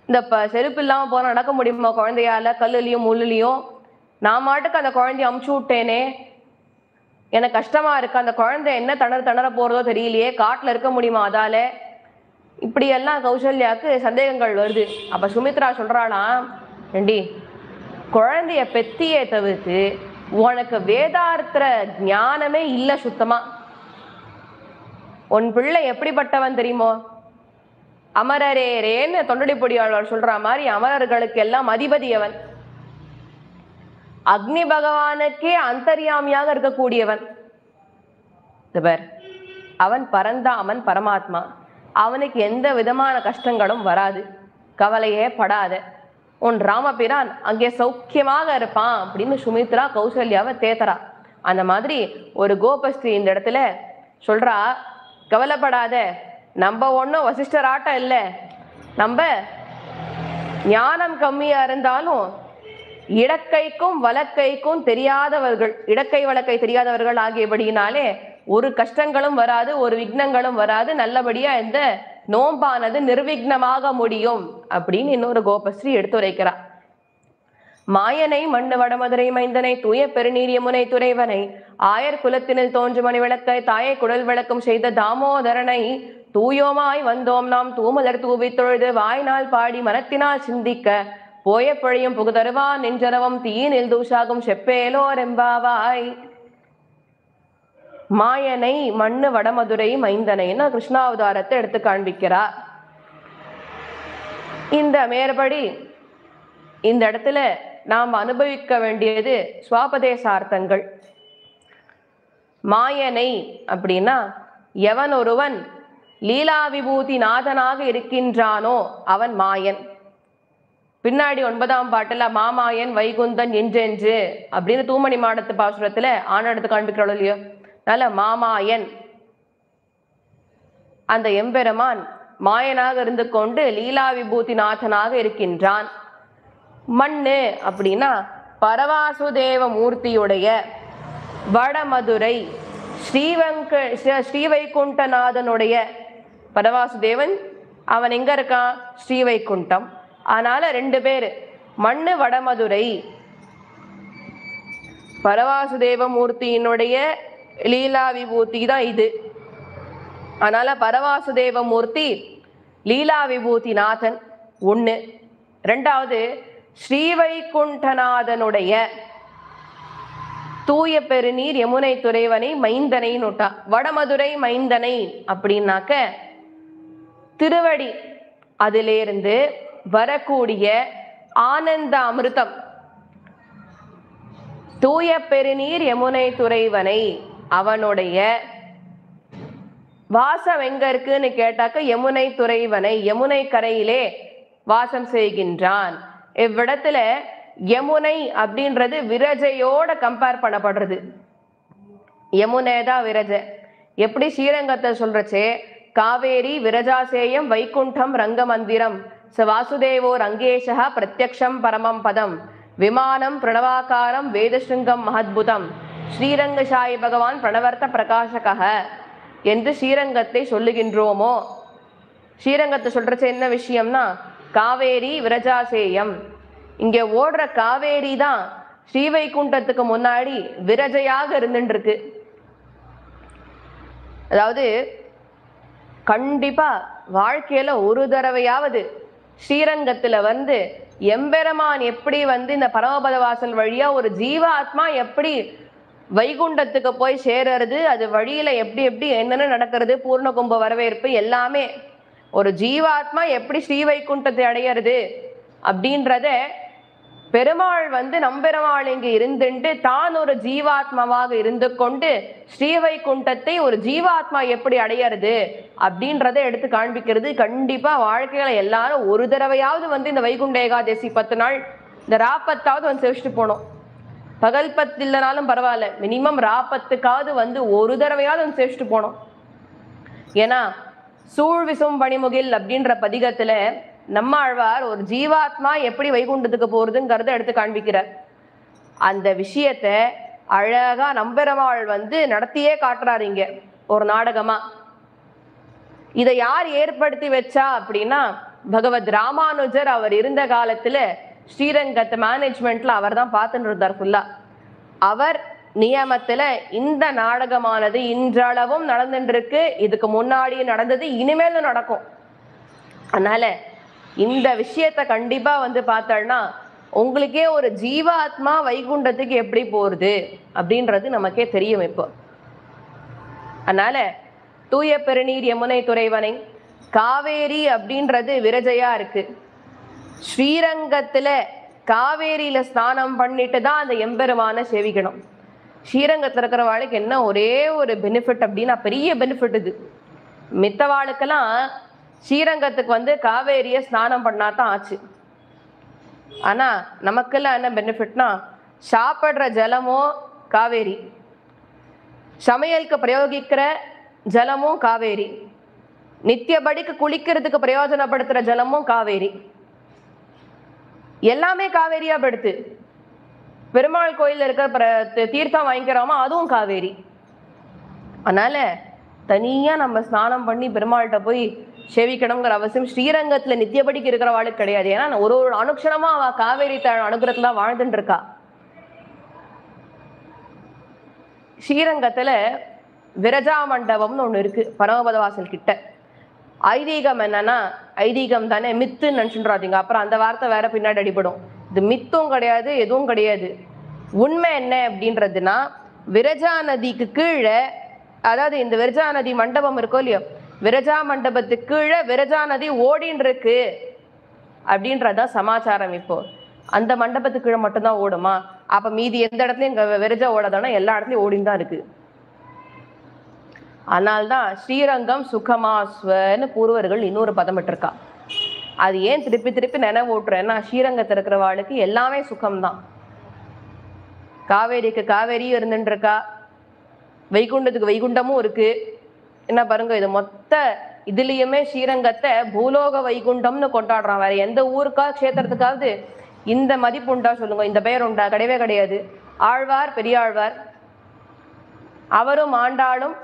இந்த செருப்பு இல்லாம போன நடக்க முடியுமா குழந்தையால, கல்லுலையும் முள்ளுலையும். நான் மாட்டுக்கு அந்த குழந்தைய அமுச்சு விட்டேனே, எனக்கு கஷ்டமா இருக்கு, அந்த குழந்தை என்ன திணற போறதோ தெரியலையே, காட்டுல இருக்க முடியுமா அதால, இப்படியெல்லாம் கௌசல்யாவுக்கு சந்தேகங்கள் வருது. அப்ப சுமித்ரா சொல்றாளாம், ஏண்டி குழந்தைய பெத்தியே தவிர்த்து உனக்கு வேதார்த்த ஞானமே இல்லை சுத்தமா. உன் பிள்ளை எப்படிப்பட்டவன் தெரியுமோ, அமரரேரேன்னு தொண்டடி பொடியாளர் சொல்ற மாதிரி அமரர்களுக்கு எல்லாம் அதிபதி அவன், அக்னி பகவானுக்கே அந்தர்யாமியாக இருக்கக்கூடியவன். அவன் பரந்தாமன், பரமாத்மா. அவனுக்கு எந்த விதமான கஷ்டங்களும் வராது, கவலையே படாத. உன் ராமபிரான் அங்கே சௌக்கியமாக இருப்பான் அப்படின்னு சுமித்ரா கௌசல்யாவை தேத்தரா. அந்த மாதிரி ஒரு கோபஸ்திரீ இந்த இடத்துல சொல்றா, கவலைப்படாத, நம்ம ஒன்றும் வசிஷ்டர் ஆட்டம் இல்லை, நம்ம ஞானம் கம்மியா இருந்தாலும் இடக்கைக்கும் வலக்கைக்கும் தெரியாதவர்கள், இடக்கை வழக்கை தெரியாதவர்கள் ஆகியபடியினாலே ஒரு கஷ்டங்களும் வராது, ஒரு விக்னங்களும் வராது, நல்லபடியா இந்த நோம்பானது நிர்விக்னமாக முடியும் அப்படின்னு இன்னொரு கோபஸ்ரீ எடுத்துரைக்கிறார். மாயனை மண்ணு வடமதுரை மைந்தனை தூய பெருநீர் யமுனை துறைவனை ஆயர் குலத்தினில் தோன்று மணி விளக்கை தாயை குடல் விளக்கம் செய்த தாமோதரனை தூயோமாய் வந்தோம் நாம் தூமலர் தூவி தொழுது வாய்நாள் பாடி மனத்தினால் சிந்திக்க போய பழியும் புகுதருவான் நெஞ்சரவம் தீயினில் தூஷாகும் செப்பேலோர் எம்பாவாய். மாயனை மண்ணு வடமதுரை மைந்தனைன்னு கிருஷ்ணாவதாரத்தை எடுத்து காண்பிக்கிறார். இந்த மேற்படி இந்த இடத்துல நாம் அனுபவிக்க வேண்டியது சுவாபதேசார்த்தங்கள். மாயனை அப்படின்னா எவன் ஒருவன் லீலா விபூதி நாதனாக இருக்கின்றானோ அவன் மாயன். பின்னாடி 9ஆம் பாட்டுல மாமாயன் வைகுந்தன் என்றென்று அப்படின்னு தூமணி மாடத்து பாசுரத்துல ஆனெடுத்து காண்பிக்கிறோம் இல்லையோ, அதனால மாமாயன் அந்த எம்பெருமான் மாயனாக இருந்து கொண்டு லீலா விபூதி நாதனாக இருக்கின்றான். மண்ணு அப்படின்னா பரவாசுதேவ மூர்த்தியுடைய வடமதுரை ஸ்ரீவைகுண்டநாதனுடைய, பரவாசுதேவன் அவன் எங்க இருக்கான், ஸ்ரீவைகுண்டம். அதனால 2 பேரு, மண்ணு வடமதுரை, பரவாசுதேவ மூர்த்தியினுடைய லீலா விபூதி தான் இது. அதனால பரவாசுதேவ மூர்த்தி லீலா விபூதி நாதன் ஒண்ணு. 2வது ஸ்ரீவைகுண்டநாதனுடைய தூய பெருநீர் யமுனை துறைவனை மைந்தனை நோட்டா. வடமதுரை மைந்தனை அப்படின்னாக்க திருவடி, அதிலிருந்து வரக்கூடிய ஆனந்த அமிர்தம். தூய பெருநீர் யமுனை துறைவனை, அவனுடைய வாசம் எங்க இருக்குன்னு கேட்டாக்க யமுனை துறைவனை, யமுனை கரையிலே வாசம் செய்கின்றான். இவ்விடத்துல யமுனை அப்படின்றது விரஜையோட கம்பேர் பண்ணப்படுறது. யமுனை தான் விரஜை. எப்படி ஸ்ரீரங்கத்தை சொல்றச்சே காவேரி விரஜாசேயம் வைகுண்டம் ரங்கமந்திரம் ச வாசுதேவோ ரங்கேஷா பிரத்யக்ஷம் பரமம் பதம் விமானம் பிரணவாகாரம் வேதஸ்ருங்கம் மஹத்புதம் ஸ்ரீரங்க சாயி பகவான் பிரணவர்த்த பிரகாசக என்று ஸ்ரீரங்கத்தை சொல்லுகின்றோமோ, ஸ்ரீரங்கத்தை சொல்றச்ச என்ன விஷயம்னா காவேரி விரஜாசேயம், இங்க ஓடுற காவேரி தான் ஸ்ரீவைகுண்டத்துக்கு முன்னாடி விரஜையாக இருந்துட்டு இருக்கு. அதாவது கண்டிப்பா வாழ்க்கையில ஒரு தடவையாவது ஸ்ரீரங்கத்துல வந்து எம்பெருமான் எப்படி வந்து இந்த பரமபத வாசல் வழியா ஒரு ஜீவாத்மா எப்படி வைகுண்டத்துக்கு போய் சேருறது, அது வழியில எப்படி எப்படி என்னென்ன நடக்கிறது, பூர்ண கும்ப வரவேற்பு எல்லாமே, ஒரு ஜீவாத்மா எப்படி ஸ்ரீவைகுண்டத்தை அடையிறது அப்படின்றத பெருமாள் வந்து நம்பெருமாள் இங்கு இருந்துட்டு தான் ஒரு ஜீவாத்மாவாக இருந்து கொண்டு ஸ்ரீவைகுண்டத்தை ஒரு ஜீவாத்மா எப்படி அடையிறது அப்படின்றத எடுத்து காண்பிக்கிறது. கண்டிப்பா வாழ்க்கையில எல்லாரும் ஒரு தடவையாவது வந்து இந்த வைகுண்ட ஏகாதசி 10 நாள் இந்த ராப்பத்தாவது வந்து சேவிச்சுட்டு போனோம். பகல் பத்து இல்லைனாலும் பரவாயில்ல, மினிமம் ராப்பத்துக்காவது வந்து ஒரு தடவையாவது வந்து சேவிச்சுட்டு போனோம். ஏன்னா சூழ்விசும் பணிமுகில் அப்படின்ற பதிகத்துல நம்மாழ்வார் ஒரு ஜீவாத்மா எப்படி வைகுண்டத்துக்கு போறதுங்கிறத எடுத்து காண்பிக்கிறார். அந்த விஷயத்த அழகா நம்பெருமாள் வந்து நடத்தியே காட்டுறாரு இங்க ஒரு நாடகமா. இதை யார் ஏற்படுத்தி வச்சா அப்படின்னா பகவத் ராமானுஜர். அவர் இருந்த காலத்துல ஸ்ரீரங்கத்து மேனேஜ்மெண்ட்ல அவர் தான் பார்த்துட்டு இருந்தார் ஃபுல்லா. அவர் நியமத்துல இந்த நாடகமானது இன்றளவும் நடந்துட்டு இருக்கு. இதுக்கு முன்னாடி நடந்தது, இனிமேலும் நடக்கும். அதனால இந்த விஷயத்த கண்டிப்பா வந்து பார்த்தோம்னா உங்களுக்கே ஒரு ஜீவாத்மா வைகுண்டத்துக்கு எப்படி போறது அப்படின்றது நமக்கே தெரியும் இப்போ. அதனால தூய பெருநீர் யமுனை துறைவனை காவேரி அப்படின்றது விரஜையா இருக்கு. ஸ்ரீரங்கத்துல காவேரியில ஸ்நானம் பண்ணிட்டு தான் அந்த எம்பெருமான சேவிக்கணும். ஸ்ரீரங்கத்துல இருக்கிற வாழ்க்கை என்ன ஒரே ஒரு பெனிஃபிட் அப்படின்னா, பெரிய பெனிஃபிட் இது. மித்த வாழ்க்கெல்லாம் ஸ்ரீரங்கத்துக்கு வந்து காவேரிய ஸ்நானம் பண்ணாதான் ஆச்சு. ஆனா நமக்கெல்லாம் என்ன பெனிஃபிட்னா, சாப்பிட்ற ஜலமோ காவேரி, சமையலுக்கு பிரயோகிக்கிற ஜலமும் காவேரி, நித்தியபடிக்கு குளிக்கிறதுக்கு பிரயோஜனப்படுத்துற ஜலமும் காவேரி, எல்லாமே காவேரியா படுத்து. பெருமாள் கோயில் இருக்கிற தீர்த்தம் வாங்கிக்கிறோமா அதுவும் காவேரி. அதனால தனியா நம்ம ஸ்நானம் பண்ணி பெருமாள்கிட்ட போய் சேவிக்கணுங்கிற அவசியம் ஸ்ரீரங்கத்துல நித்தியபடிக்கு இருக்கிறவாளுக்கு கிடையாது. ஏன்னா ஒரு ஒரு அனுக்ஷணமா அவ காவேரி அனுகிரகத்துல வாழ்ந்துட்டு இருக்கா. ஸ்ரீரங்கத்துல விரஜா மண்டபம்னு ஒண்ணு இருக்கு பரமபத வாசல் கிட்ட. ஐதீகம் என்னன்னா, ஐதீகம் தானே, மித்துன்னு நினைச்சுடாதீங்க, அப்புறம் அந்த வார்த்தை வேற பின்னாடி அடிபடும். இது மித்தும் கிடையாது, எதுவும் கிடையாது. உண்மை என்ன அப்படின்றதுன்னா, விரஜா நதிக்கு கீழே, அதாவது இந்த விரஜா நதி மண்டபம் இருக்கோ இல்லையோ, விரஜா மண்டபத்துக்கு கீழே விரஜா நதி ஓடின்னு இருக்கு அப்படின்றதான் சமாச்சாரம். இப்போ அந்த மண்டபத்துக்கு கீழே மட்டும்தான் ஓடுமா? அப்ப மீதி எந்த இடத்துலயும் இங்க விரஜா ஓடாதானா? எல்லா இடத்துலயும் ஓடின்னு தான் இருக்கு. அதனால்தான் ஸ்ரீரங்கம் சுகமாஸ்வன்னு பூர்வர்கள் இன்னொரு பதம் விட்டுருக்கா. அது ஏன் திருப்பி திருப்பி நினைவூட்டுறேன்னா, ஸ்ரீரங்கத்தில் இருக்கிற வாழ்க்கை எல்லாமே சுகம்தான். காவேரிக்கு காவேரியும் இருந்துட்டு இருக்கா, வைகுண்டத்துக்கு வைகுண்டமும் இருக்கு. என்ன பாருங்க, இது மொத்த இதுலயுமே ஸ்ரீரங்கத்தை பூலோக வைகுண்டம்னு கொண்டாடுறான். வேற எந்த ஊருக்கா க்ஷேத்திரத்துக்காவது இந்த மதிப்பு உண்டா சொல்லுங்க? இந்த பெயர் உண்டா? கிடையவே கிடையாது. ஆழ்வார் பெரியாழ்வார் அவரும் ஆண்டாளும்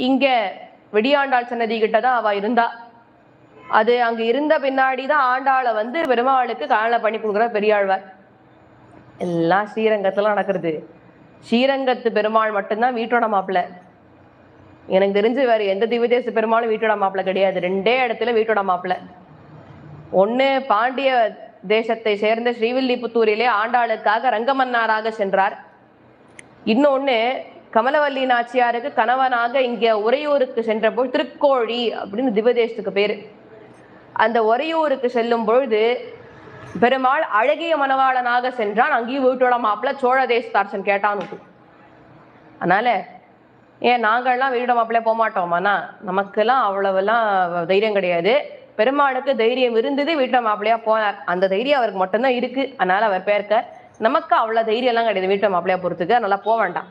இங்க வெடியாண்டாள் சன்னதி கிட்டதான் அவ இருந்தா. அது அங்க இருந்த பின்னாடிதான் ஆண்டாளை வந்து பெருமாளுக்கு காண பண்ணி கொடுக்குற பெரியாழ்வார். எல்லாம் ஸ்ரீரங்கத்துல நடக்கிறது. ஸ்ரீரங்கத்து பெருமாள் மட்டும்தான் வீட்டோட மாப்பிள்ள. எனக்கு தெரிஞ்சு வேற எந்த திவ்யதேச பெருமாளும் வீட்டோட மாப்பிள்ள கிடையாது. ரெண்டே இடத்துல வீட்டோட மாப்பிள்ள. ஒண்ணு பாண்டிய தேசத்தை சேர்ந்த ஸ்ரீவில்லிபுத்தூரிலே ஆண்டாளுக்காக ரங்கமன்னாராக சென்றார். இன்னொன்னு கமலவல்லி நாச்சியாருக்கு கணவனாக இங்க உறையூருக்கு சென்ற போது, திருக்கோழி அப்படின்னு திவ்யதேசத்துக்கு பேரு, அந்த உறையூருக்கு செல்லும் பொழுது பெருமாள் அழகிய மணவாளனாக சென்றான். அங்கேயும் வீட்டோட மாப்பிள்ள சோழ தேசத்தார்சன் கேட்டான்னு. அதனால ஏன் நாங்கள்லாம் வீட்டோட மாப்பிள்ளைய போக மாட்டோமானா? நமக்கெல்லாம் அவ்வளவெல்லாம் தைரியம் கிடையாது. பெருமாளுக்கு தைரியம் இருந்தது, வீட்டோட மாப்பிள்ளையா போனார். அந்த தைரியம் அவருக்கு மட்டும்தான் இருக்கு. அதனால அவர் பேர்க்க. நமக்கு அவ்வளவு தைரியம் எல்லாம் கிடையாது வீட்டோட மாப்பிள்ளையா போறதுக்கு. அதனால போக வேண்டாம்.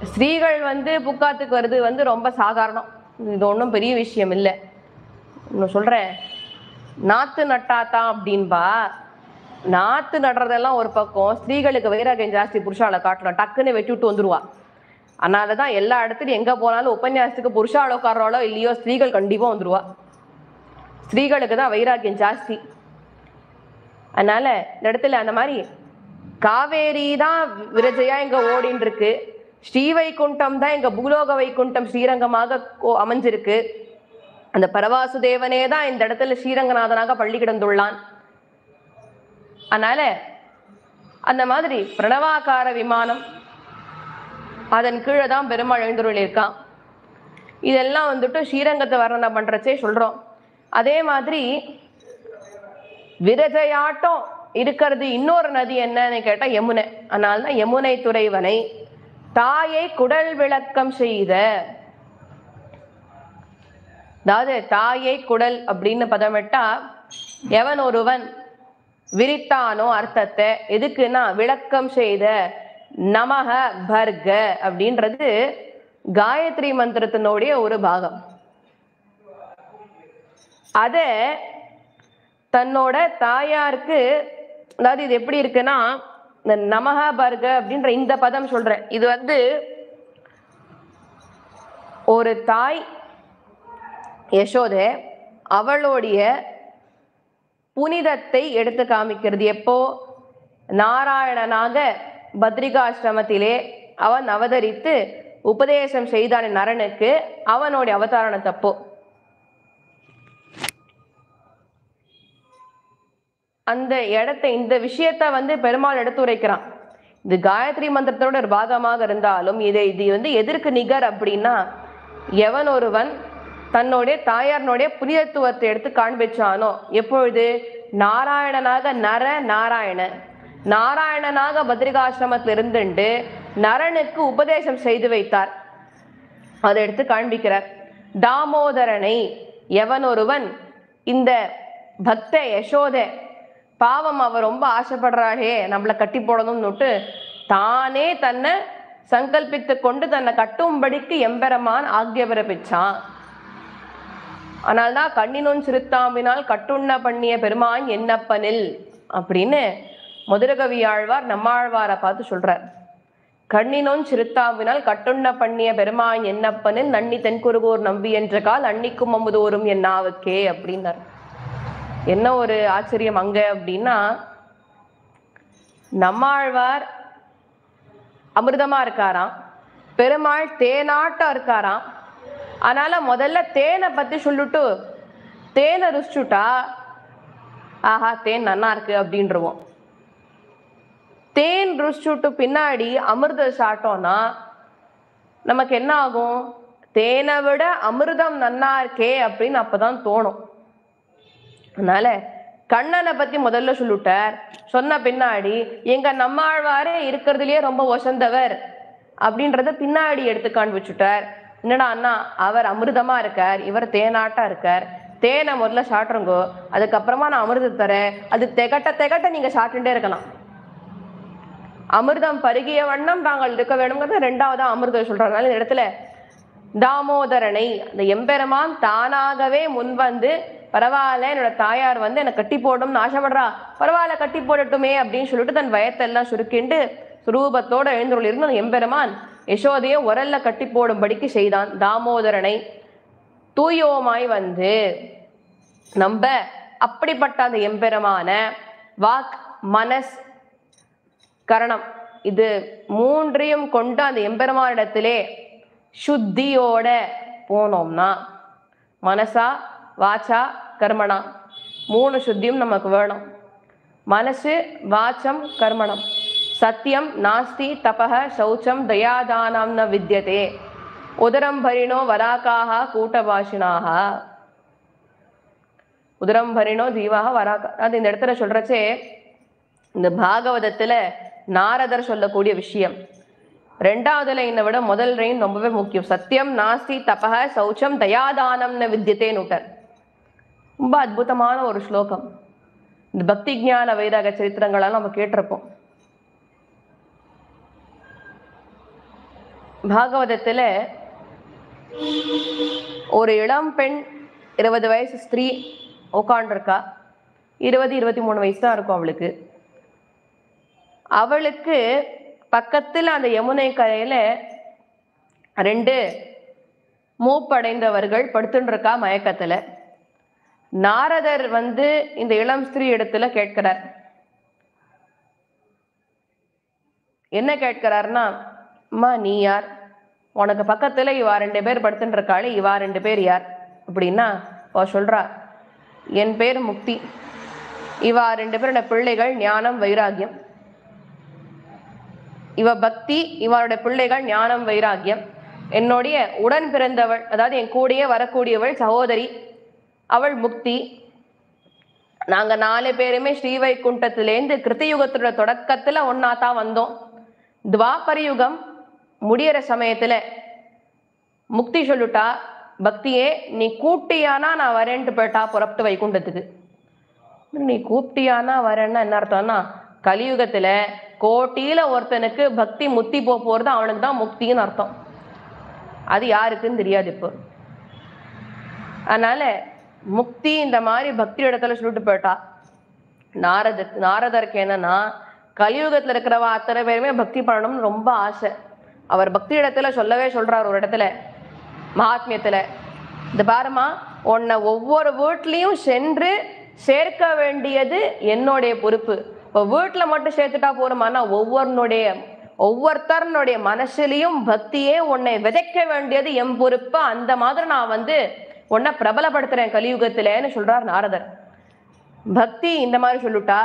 ஸ்திரீகள் வந்து புக்காத்துக்கு வருது வந்து ரொம்ப சாதாரணம். இது ஒன்றும் பெரிய விஷயம் இல்லை. இன்னும் சொல்றேன், நாத்து நட்டாத்தான் அப்படின்பா. நாத்து நடுறதெல்லாம் ஒரு பக்கம், ஸ்திரீகளுக்கு வைராகியம் ஜாஸ்தி. புருஷாலை காட்டலாம், டக்குன்னு வெட்டி விட்டு வந்துருவா. அதனாலதான் எல்லா இடத்துலையும் எங்க போனாலும் உபன்யாசத்துக்கு புருஷாலோ காரணாலோ இல்லையோ ஸ்திரீகள் கண்டிப்பா வந்துருவா. ஸ்திரீகளுக்கு தான் வைராகியம் ஜாஸ்தி. அதனால இந்த இடத்துல அந்த மாதிரி காவேரி தான் விரஜையா இங்க ஓடின்னு இருக்கு. ஸ்ரீவைகுண்டம் தான் எங்க பூலோக வைகுண்டம் ஸ்ரீரங்கமாக அமைஞ்சிருக்கு. அந்த பரவாசுதேவனே தான் இந்த இடத்துல ஸ்ரீரங்கநாதனாக பள்ளி கிடந்துள்ளான். அதனால அந்த மாதிரி பிரணவாகார விமானம், அதன் கீழே தான் பெருமாள் எழுந்துருள் இருக்கான். இதெல்லாம் வந்துட்டு ஸ்ரீரங்கத்தை வர்ணனை பண்றச்சே சொல்றோம். அதே மாதிரி விரஜையாட்டம் இருக்கிறது இன்னொரு நதி என்னன்னு கேட்டா யமுனை. அதனால்தான் யமுனை துறைவனை தாயை குடல் விளக்கம் செய்த, அதாவது தாயை குடல் அப்படின்னு பதமிட்டா, எவன் ஒருவன் விரித்தானோ அர்த்தத்தை. எதுக்குன்னா விளக்கம் செய்த. நமக பர்க அப்படின்றது காயத்ரி மந்திரத்தினுடைய ஒரு பாகம். அத தன்னோட தாயாருக்கு, அதாவது இது எப்படி இருக்குன்னா, இந்த நமக பர்க அப்படின்ற இந்த பதம் சொல்றேன். இது ஒரு தாய் யசோதை அவளுடைய புனிதத்தை எடுத்து காமிக்கிறது. எப்போ? நாராயணனாக பத்ரிகாசிரமத்திலே அவன் அவதரித்து உபதேசம் செய்தான் நரனுக்கு. அவனுடைய அவதாரண தப்போ அந்த இடத்தை, இந்த விஷயத்த பெருமாள் எடுத்துரைக்கிறான். இது காயத்ரி மந்திரத்தோட ஒரு பாகமாக இருந்தாலும் இது எதற்கு நிகர் அப்படின்னா, எவன் ஒருவன் தன்னுடைய தாயாரனுடைய புனிதத்துவத்தை எடுத்து காண்பிச்சானோ, எப்பொழுது? நாராயணனாக நாராயணனாக பத்ரிகாசிரமத்தில் இருந்துண்டு நரனுக்கு உபதேசம் செய்து வைத்தார். அதை எடுத்து காண்பிக்கிறார். தாமோதரனை எவன் ஒருவன், இந்த பக்த யசோதை பாவம், அவ ரொம்ப ஆசைப்படுறாளே நம்மளை கட்டி போடணும்னுட்டு தானே தன்னை சங்கல்பித்து கொண்டு தன்னை கட்டும்படிக்கு எம்பெருமான் ஆக்ஞை பிறப்பிச்சான். ஆனால்தான் கண்ணினும் சிறுத்தாம்பினால் கட்டுண்ண பண்ணிய பெருமான் என்னப்பனில் அப்படின்னு மதுரகவி ஆழ்வார் நம்மாழ்வாரை பார்த்து சொல்றார். கண்ணினும் சிறுத்தாம்பினால் கட்டுண்ண பண்ணிய பெருமான் என்னப்பனில் நன்னி தென்குருகூர் நம்பி என்ற கால் அன்னிக்கும் அமுதோறும் என் நாவுக்கே அப்படின்னார். என்ன ஒரு ஆச்சரியம் அங்க அப்படின்னா, நம்மாழ்வார் அமிர்தமா இருக்காராம், பெருமாள் தேனாட்டம் இருக்காராம். அதனால முதல்ல தேனை பத்தி சொல்லிட்டு தேனை ருசிச்சுட்டா ஆஹா தேன் நல்லா இருக்கு அப்படின்றவோம். தேன் ருசிச்சுட்டு பின்னாடி அமிர்த சாட்டோம்னா நமக்கு என்ன ஆகும்? தேனை விட அமிர்தம் நன்னா இருக்கே அப்படின்னு அப்பதான் தோணும். அதனால கண்ணனை பத்தி முதல்ல சொல்லிட்டார். சொன்ன பின்னாடி எங்க நம்மாழ்வாரே இருக்கிறதுலயே ரொம்ப ஒசந்தவர் அப்படின்றத பின்னாடி எடுத்து காண்பிச்சுட்டார். என்னடா அண்ணா, அவர் அமிர்தமா இருக்கார், இவர் தேனாட்டா இருக்கார். தேனை முதல்ல சாட்டுருங்கோ, அதுக்கப்புறமா நான் அமிர்தம் தரேன். அது திகட்ட நீங்க சாப்பிட்டுட்டே இருக்கலாம். அமிர்தம் பருகிய வண்ணம் தாங்கள் இருக்க வேணுங்கிறது ரெண்டாவதா அமிர்தம் சொல்றதுனால இந்த இடத்துல தாமோதரனை, அந்த எம்பெருமான் தானாகவே முன்வந்து, பரவாயில்ல என்னோட தாயார் என்னை கட்டி போடணும்னு ஆசைப்படுறா, பரவாயில்ல கட்டி போடட்டுமே அப்படின்னு சொல்லிட்டு தன் வயத்தெல்லாம் சுருக்கிண்டு சுரூபத்தோட எழுந்துள்ள இருந்து அந்த எம்பெருமான் யசோதையை உரல்ல கட்டி போடும்படிக்கு செய்தான். தாமோதரனை தூயோமாய் நம்ம அப்படிப்பட்ட அந்த எம்பெருமான வாக் மனஸ் கரணம் இது மூன்றையும் கொண்டு அந்த எம்பெருமானிடத்திலே சுத்தியோட போனோம்னா, மனசா வாச்சா கர்மணா மூணு சுத்தியும் நமக்கு வேணும். மனசு வாச்சம் கர்மணம். சத்தியம் நாஸ்தி தபஹ சௌச்சம் தயாதானம் ந வித்யதே உதரம் பரிணோ வராக்காக கூட்டபாஷினாக. உதரம் பரிணோ ஜீவாக வராக்கா. அது இந்த இடத்துல சொல்றச்சே இந்த பாகவதத்துல நாரதர் சொல்லக்கூடிய விஷயம். ரெண்டாவது லைனை விட முதல் லைன் ரொம்பவே முக்கியம். சத்தியம் நாஸ்தி தபஹ சௌச்சம் தயாதானம் ந வித்யதேனுட்டர். ரொம்ப அற்புதமான ஒரு ஸ்லோகம். இந்த பக்தி ஞான வைராக சரித்திரங்களெல்லாம் நம்ம கேட்டிருப்போம். பாகவதத்துல ஒரு இளம் பெண் 20 வயசு ஸ்திரீ உட்காண்டிருக்கா. 20-23 வயசு தான் இருக்கும் அவளுக்கு. அவளுக்கு பக்கத்துல அந்த யமுனை கரையில 2 மூப்படைந்தவர்கள் படுத்துட்டு இருக்கா மயக்கத்துல. நாரதர் இந்த இளம் ஸ்திரீ இடத்துல கேட்கிறார். என்ன கேட்கிறார்னா, அம்மா நீ யார்? உனக்கு பக்கத்துல இவா 2 பேர் படுத்துட்டு இருக்காளே, இவா 2 பேர் யார் அப்படின்னா அவ சொல்றா, என் பேர் முக்தி, இவா 2 பேரோட பிள்ளைகள் ஞானம் வைராகியம். இவ பக்தி, இவருடைய பிள்ளைகள் ஞானம் வைராகியம். என்னுடைய உடன் பிறந்தவள், அதாவது என் கூடயே வரக்கூடியவள் சகோதரி, அவள் முக்தி. நாங்க 4 பேருமே ஸ்ரீவைகுண்டத்திலேருந்து கிருத்தயுகத்தோட தொடக்கத்துல ஒன்னாதான் வந்தோம். துவாபரயுகம் முடியற சமயத்துல முக்தி சொல்லுட்டா, பக்தியே நீ கூட்டியானா நான் வரேன்ட்டு போயிட்டா புறப்பட்டு வைகுண்டத்துக்கு. நீ கூப்பிட்டியானா வரேன்னா என்ன அர்த்தம்னா, கலியுகத்துல கோட்டியில ஒருத்தனுக்கு பக்தி முத்தி போறது அவனுக்கு தான் முக்தின்னு அர்த்தம். அது யாருக்குன்னு தெரியாது இப்போ. அதனால முக்தி இந்த மாதிரி பக்தி இடத்துல சொல்லிட்டு போயிட்டா. நாரதருக்கு என்னன்னா, கலியுகத்துல இருக்கிறவா அத்தனை பேருமே பக்தி பண்ணணும்னு ரொம்ப ஆசை. அவர் பக்தி இடத்துல சொல்லவே சொல்றார் ஒரு இடத்துல மகாத்மியத்துல, இந்த பாருமா, உன்னை ஒவ்வொரு வீட்லயும் சென்று சேர்க்க வேண்டியது என்னுடைய பொறுப்பு. இப்போ வீட்டுல மட்டும் சேர்த்துட்டா போருமானா, ஒவ்வொருத்தருடைய மனசுலயும் பக்தியே உன்னை விதைக்க வேண்டியது என் பொறுப்பு. அந்த மாதிரி நான் உன்னை பிரபலப்படுத்துறேன் கலியுகத்திலேன்னு சொல்றார் நாரதர். பக்தி இந்த மாதிரி சொல்லிட்டா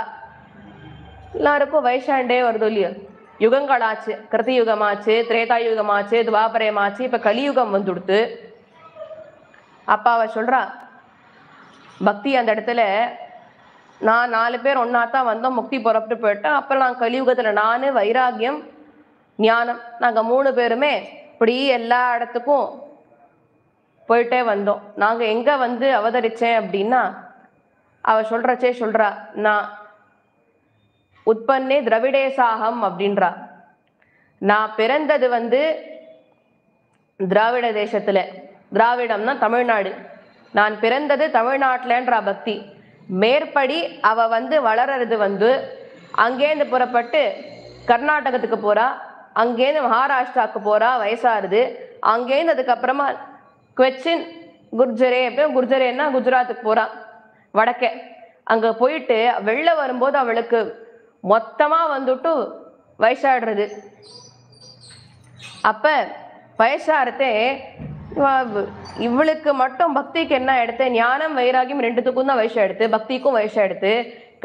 எல்லாருக்கும் வயசாண்டே வருது இல்லையா? யுகங்கள் ஆச்சு, கிருத்தியுகமாச்சு, திரேதாயுகமாச்சு, துவாபரமாச்சு, இப்ப கலியுகம் வந்துடுத்து. அப்ப அவ சொல்றா, பக்தி அந்த இடத்துல நான் 4 பேர் ஒன்னாத்தான் வந்தோம், முக்தி புறப்பட்டு போயிட்டேன். அப்புறம் நான் கலியுகத்துல நானு, வைராகியம், ஞானம், நாங்க 3 பேருமே இப்படி எல்லா இடத்துக்கும் போயிட்டே வந்தோம். நாங்க எங்க அவதரிச்சேன் அப்படின்னா, அவ சொல்றா, நான் உற்பன்னே திரவிடேசாகம் அப்படின்றா. நான் பிறந்தது திராவிட தேசத்துல, திராவிடம்னா தமிழ்நாடு, நான் பிறந்தது தமிழ்நாட்டுலன்றா பக்தி. மேற்படி அவ வளர்றது அங்கேருந்து புறப்பட்டு கர்நாடகத்துக்கு போறா, அங்கேருந்து மகாராஷ்டிராவுக்கு போறா, வயசாருது. அங்கேருந்து அதுக்கப்புறமா கொச்சின் குர்ஜரேன்னா குஜராத்துக்கு போறா வடக்கே. அங்க போயிட்டு வெளில வரும்போது அவளுக்கு மொத்தமா வயசாடுறது. அப்ப வயசாரத்தே இவளுக்கு மட்டும் பக்திக்கு என்ன எடுத்து, ஞானம் வைராகியம் ரெண்டுத்துக்கும் தான் வயசு எடுத்து, பக்திக்கும் வயசு எடுத்து,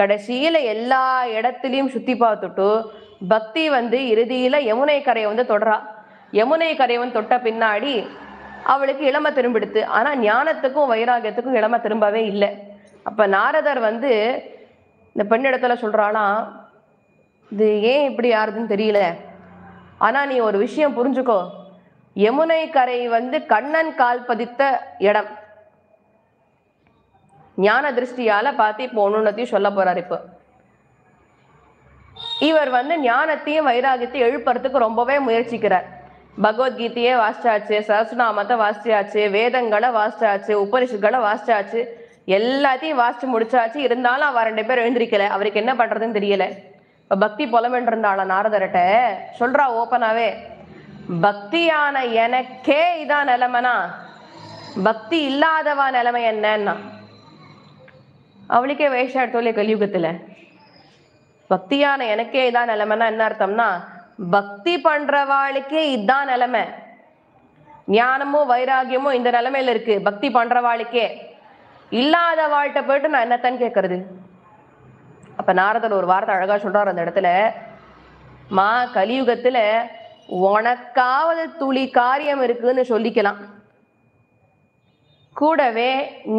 கடைசியில எல்லா இடத்துலயும் சுத்தி பார்த்துட்டு பக்தி இறுதியில யமுனை கரையை தொடுறா. யமுனை கரையை தொட்ட பின்னாடி அவளுக்கு இளமை திரும்பிடுத்து. ஆனா ஞானத்துக்கும் வைராகியத்துக்கும் இளமை திரும்பவே இல்லை. அப்ப நாரதர் இந்த பெண்ணிடத்துல சொல்றாளாம், இது ஏன் இப்படி யாருதுன்னு தெரியல, ஆனா நீ ஒரு விஷயம் புரிஞ்சுக்கோ, யமுனை கரை கண்ணன் கால் பதித்த இடம். ஞான திருஷ்டியால பார்த்து இப்போ ஒன்னொன்னத்தையும் சொல்ல போறாரு. இப்போ இவர் ஞானத்தையும் வைராகியத்தையும் எழுப்புறதுக்கு ரொம்பவே முயற்சிக்கிறார். பகவத்கீதையே வாசிச்சாச்சு, சஹஸ்ரநாமத்தை வாசிச்சாச்சு, வேதங்களை வாசிச்சாச்சு, உபனிஷத்துகளை வாசிச்சாச்சு, எல்லாத்தையும் வாசிச்சு முடிச்சாச்சு. இருந்தாலும் அவ 2 பேர் எழுந்திருக்கல. அவருக்கு என்ன பண்றதுன்னு தெரியல. இப்ப பக்தி புலமென்று இருந்தாள நாரதர்கிட்ட சொல்றா ஓப்பனாவே, பக்தியான எனக்கே இதான் நிலைமைனா பக்தி இல்லாதவா நிலைமை என்னன்னா, அவளுக்கே வயசாடுத்தோலே கலியுகத்துல. பக்தியான எனக்கே இதான் நிலைமைனா என்ன அர்த்தம்னா, பக்தி பண்றவாளுக்கே இதான் நிலைமை. ஞானமும் வைராகியமும் இந்த நிலைமையில இருக்கு பக்தி பண்றவாளுக்கே. இல்லாத வாழ்கிட்ட போயிட்டு நான் என்னத்தான் கேட்கறது? அப்ப நாரதர் ஒரு வார்த்தை அழகா சொல்றாரு அந்த இடத்துல, மா கலியுகத்துல உனக்காவது துளி காரியம் இருக்குன்னு சொல்லிக்கலாம், கூடவே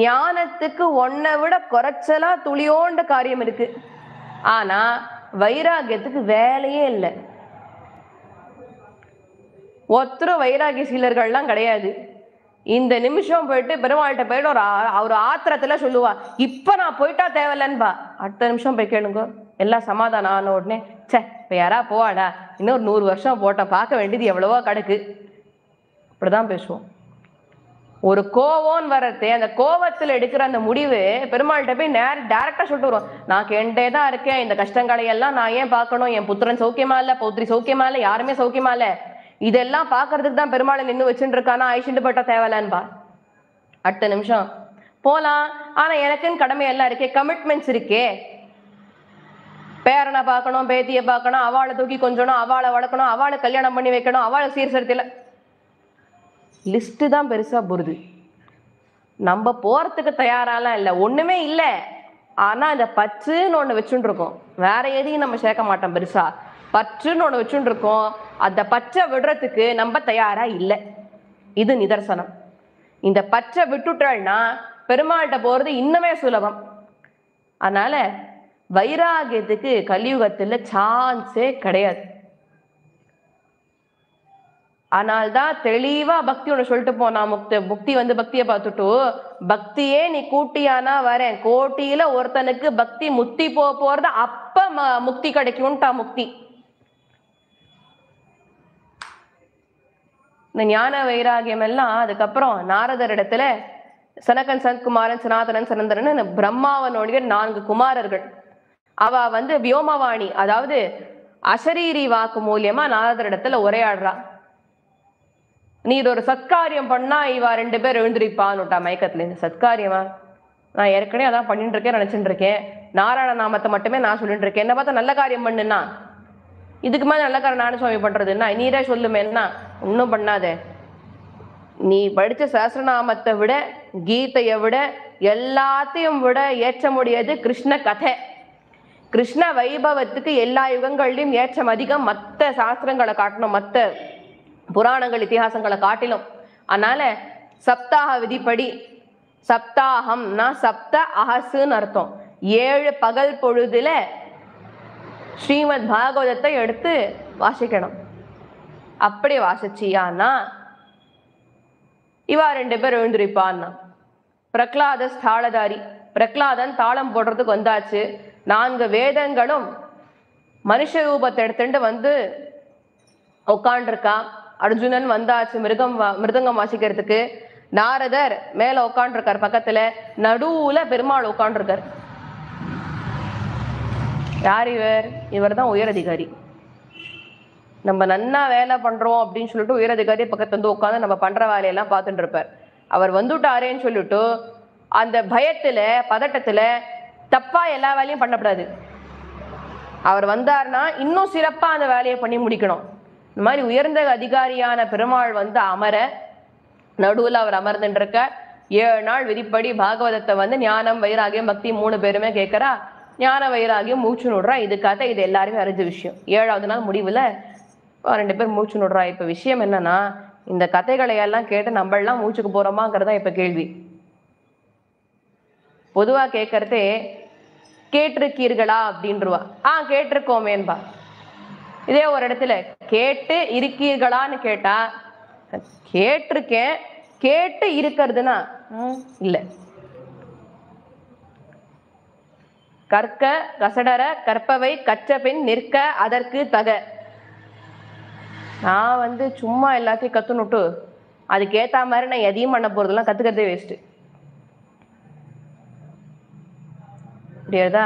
ஞானத்துக்கு உன்னை விட குறைச்சலா துளியோண்ட காரியம் இருக்கு. ஆனா வைராகியத்துக்கு வேலையே இல்லை. ஒருத்தரும் வைராகிய சீலர்கள்லாம் கிடையாது. இந்த நிமிஷம் போயிட்டு பெருமாள்கிட்ட போயிட்டு ஒரு ஆத்திரத்துல சொல்லுவா, இப்ப நான் போயிட்டா தேவையில்லன்பா. அடுத்த நிமிஷம் போய் கேளுங்க, எல்லாம் சமாதானம் ஆன உடனே, சே இப்ப யாரா போவாடா, இன்னொரு 100 வருஷம் போட்ட, பார்க்க வேண்டியது எவ்வளவோ கிடக்கு, அப்படிதான் பேசுவோம். ஒரு கோவம்னு வர்றது, அந்த கோவத்துல எடுக்கிற அந்த முடிவு பெருமாள்கிட்ட போய் டைரக்டா சொல்லிட்டு வருவோம், நான் கேண்டே தான் இருக்கேன், இந்த கஷ்டங்களை எல்லாம் நான் ஏன் பார்க்கணும், என் புத்திரன் சௌக்கியமா இல்ல, பௌத்திரி சௌக்கியமா இல்ல, யாருமே சௌக்கியமா இல்ல, இதெல்லாம் பாக்குறதுக்கு தான் பெருமாளை நின்று வச்சுட்டு இருக்கானா, ஐஷிண்டு பட்டா தேவையில்லன்பா. அடுத்த நிமிஷம் போலாம், ஆனா எனக்குன்னு கடமை எல்லாம் இருக்கே, கமிட்மெண்ட்ஸ் இருக்கே, பேரனை பார்க்கணும், பேத்தியை பார்க்கணும், அவளை தூக்கி கொஞ்சணும், அவளை வளர்க்கணும், அவளை கல்யாணம் பண்ணி வைக்கணும், அவளை சீர்சரித்தில லிஸ்ட் தான் பெருசா போகுது. நம்ம போறதுக்கு தயாராலாம் இல்லை, ஒண்ணுமே இல்லை. ஆனா இந்த பற்றுன்னு ஒண்ணு வச்சுட்டு இருக்கோம், வேற எதையும் நம்ம சேர்க்க மாட்டோம். பெருசா பற்றுன்னு ஒண்ணு வச்சுட்டு இருக்கோம், அந்த பற்றை விடுறதுக்கு நம்ம தயாரா இல்லை. இது நிதர்சனம். இந்த பற்றை விட்டுட்டா பெருமாள்கிட்ட போறது இன்னுமே சுலபம். அதனால வைராகியத்துக்கு கலியுகத்துல சான்ஸே கிடையாது. ஆனால்தான் தெளிவா பக்தி ஒண்ணு சொல்லிட்டு போனா முக்தி வந்து பக்தியை பார்த்துட்டு, பக்தியே நீ கூட்டியானா வரேன், கோட்டியில ஒருத்தனுக்கு பக்தி முக்தி போறது அப்ப முக்தி கிடைக்கும்ட்டா முக்தி. இந்த ஞான வைராகியம் எல்லாம் அதுக்கப்புறம் நாரதர் இடத்துல சனகன், சனத்குமாரன், சனாதனன், சனந்தரன் பிரம்மாவனுடைய 4 குமாரர்கள். அவ வந்து வியோமவாணி, அதாவது அசரீரி வாக்கு மூலியமா நாரதர் இடத்துல உரையாடுறா. நீ இது ஒரு சத்காரியம் பண்ணா இவா 2 பேர் எழுந்திருப்பான்னுட்டா மயக்கத்துல. இந்த சத்காரியமா? நான் ஏற்கனவே அதான் பண்ணிட்டு இருக்கேன், நினைச்சுட்டு இருக்கேன். நாராயண நாமத்தை மட்டுமே நான் சொல்லிட்டு இருக்கேன். என்ன பார்த்தா நல்ல காரியம் பண்ணுன்னா, இதுக்கு மேல நல்ல காரியம் நானும் சுவாமி பண்றதுன்னா நீரே சொல்லுமேன்னா, ஒன்னும் பண்ணாதே. நீ படிச்ச சஹஸ்ரநாமத்தை விட, கீதையை விட, எல்லாத்தையும் விட ஏற்ற முடியாது கிருஷ்ண கதை. கிருஷ்ண வைபவத்துக்கு எல்லா யுகங்கள்லயும் ஏற்றம் அதிகம், மற்ற சாஸ்திரங்களை காட்டணும், மற்ற புராணங்கள் இத்திஹாசங்களை காட்டிலும். அதனால சப்தாக விதிப்படி, சப்தாகம்னா சப்த அஹசுன்னு அர்த்தம், 7 பகல் பொழுதுல ஸ்ரீமத் பாகவதத்தை எடுத்து வாசிக்கணும். அப்படி வாசிச்சியான்னா இவா 2 பேர் எழுந்திருப்பான்னா. பிரகலாத ஸ்தாளதாரி, பிரகலாதன் தாளம் போடுறதுக்கு வந்தாச்சு. 4 வேதங்களும் மனுஷ ரூபத்தை எடுத்துட்டு வந்து உட்காண்டிருக்கா. அர்ஜுனன் வந்தாச்சு மிருதங்கம் வாசிக்கிறதுக்கு. நாரதர் மேல உட்காண்டிருக்கார், பக்கத்துல நடுவுல பெருமாள் உட்காண்டிருக்கார். யார் இவர்? இவர் தான் உயர் அதிகாரி. நம்ம நன்னா வேலை பண்றோம் அப்படின்னு சொல்லிட்டு உயர் அதிகாரி பக்கத்துல வந்து உட்காந்து நம்ம பண்ற வேலையெல்லாம் பார்த்துட்டு இருப்பார். அவர் வந்துட்டாரேன்னு சொல்லிட்டு அந்த பயத்துல பதட்டத்துல தப்பா எல்லா வேலையும் பண்ணக்கூடாது. அவர் வந்தார்னா இன்னும் சிறப்பா அந்த வேலையை பண்ணி முடிக்கணும். இந்த மாதிரி உயர்ந்த அதிகாரியான பெருமாள் வந்து அமர, நடுவுல அவர் அமர்ந்துட்டு இருக்க. 7 நாள் விதிப்படி பாகவதத்தை வந்து ஞானம், வைராகியம், பக்தி 3 பேருமே கேட்கறா. ஞான வைராகியம் மூச்சு நுடுறா. இதுக்காக இது எல்லாருமே அறிஞ்ச விஷயம். 7ஆவது நாள் முடிவுல 2 பேர் மூச்சு நுடுறா. இப்ப விஷயம் என்னன்னா, இந்த கதைகளை எல்லாம் கேட்டு நம்மளாம் மூச்சுக்கு போறோமாங்கிறதா இப்ப கேள்வி. பொதுவா கேட்கறதே கேட்டிருக்கீர்களா அப்படின்றவா. கேட்டிருக்கோமேன்பா. இதே ஒரு இடத்துல கேட்டு இருக்கீர்களான்னு கேட்டா, கேட்டிருக்கேன், கேட்டு இருக்கிறதுனா இல்ல. கற்க கசடர கற்பவை கற்ற பின் நிற்க அதற்கு தக. நான் வந்து சும்மா எல்லாத்தையும் கத்துனுட்டு அதுக்கேத்த மாதிரி நான் எதையும் பண்ண போறதெல்லாம் கத்துக்கிறதே வேஸ்ட். புரியுதா?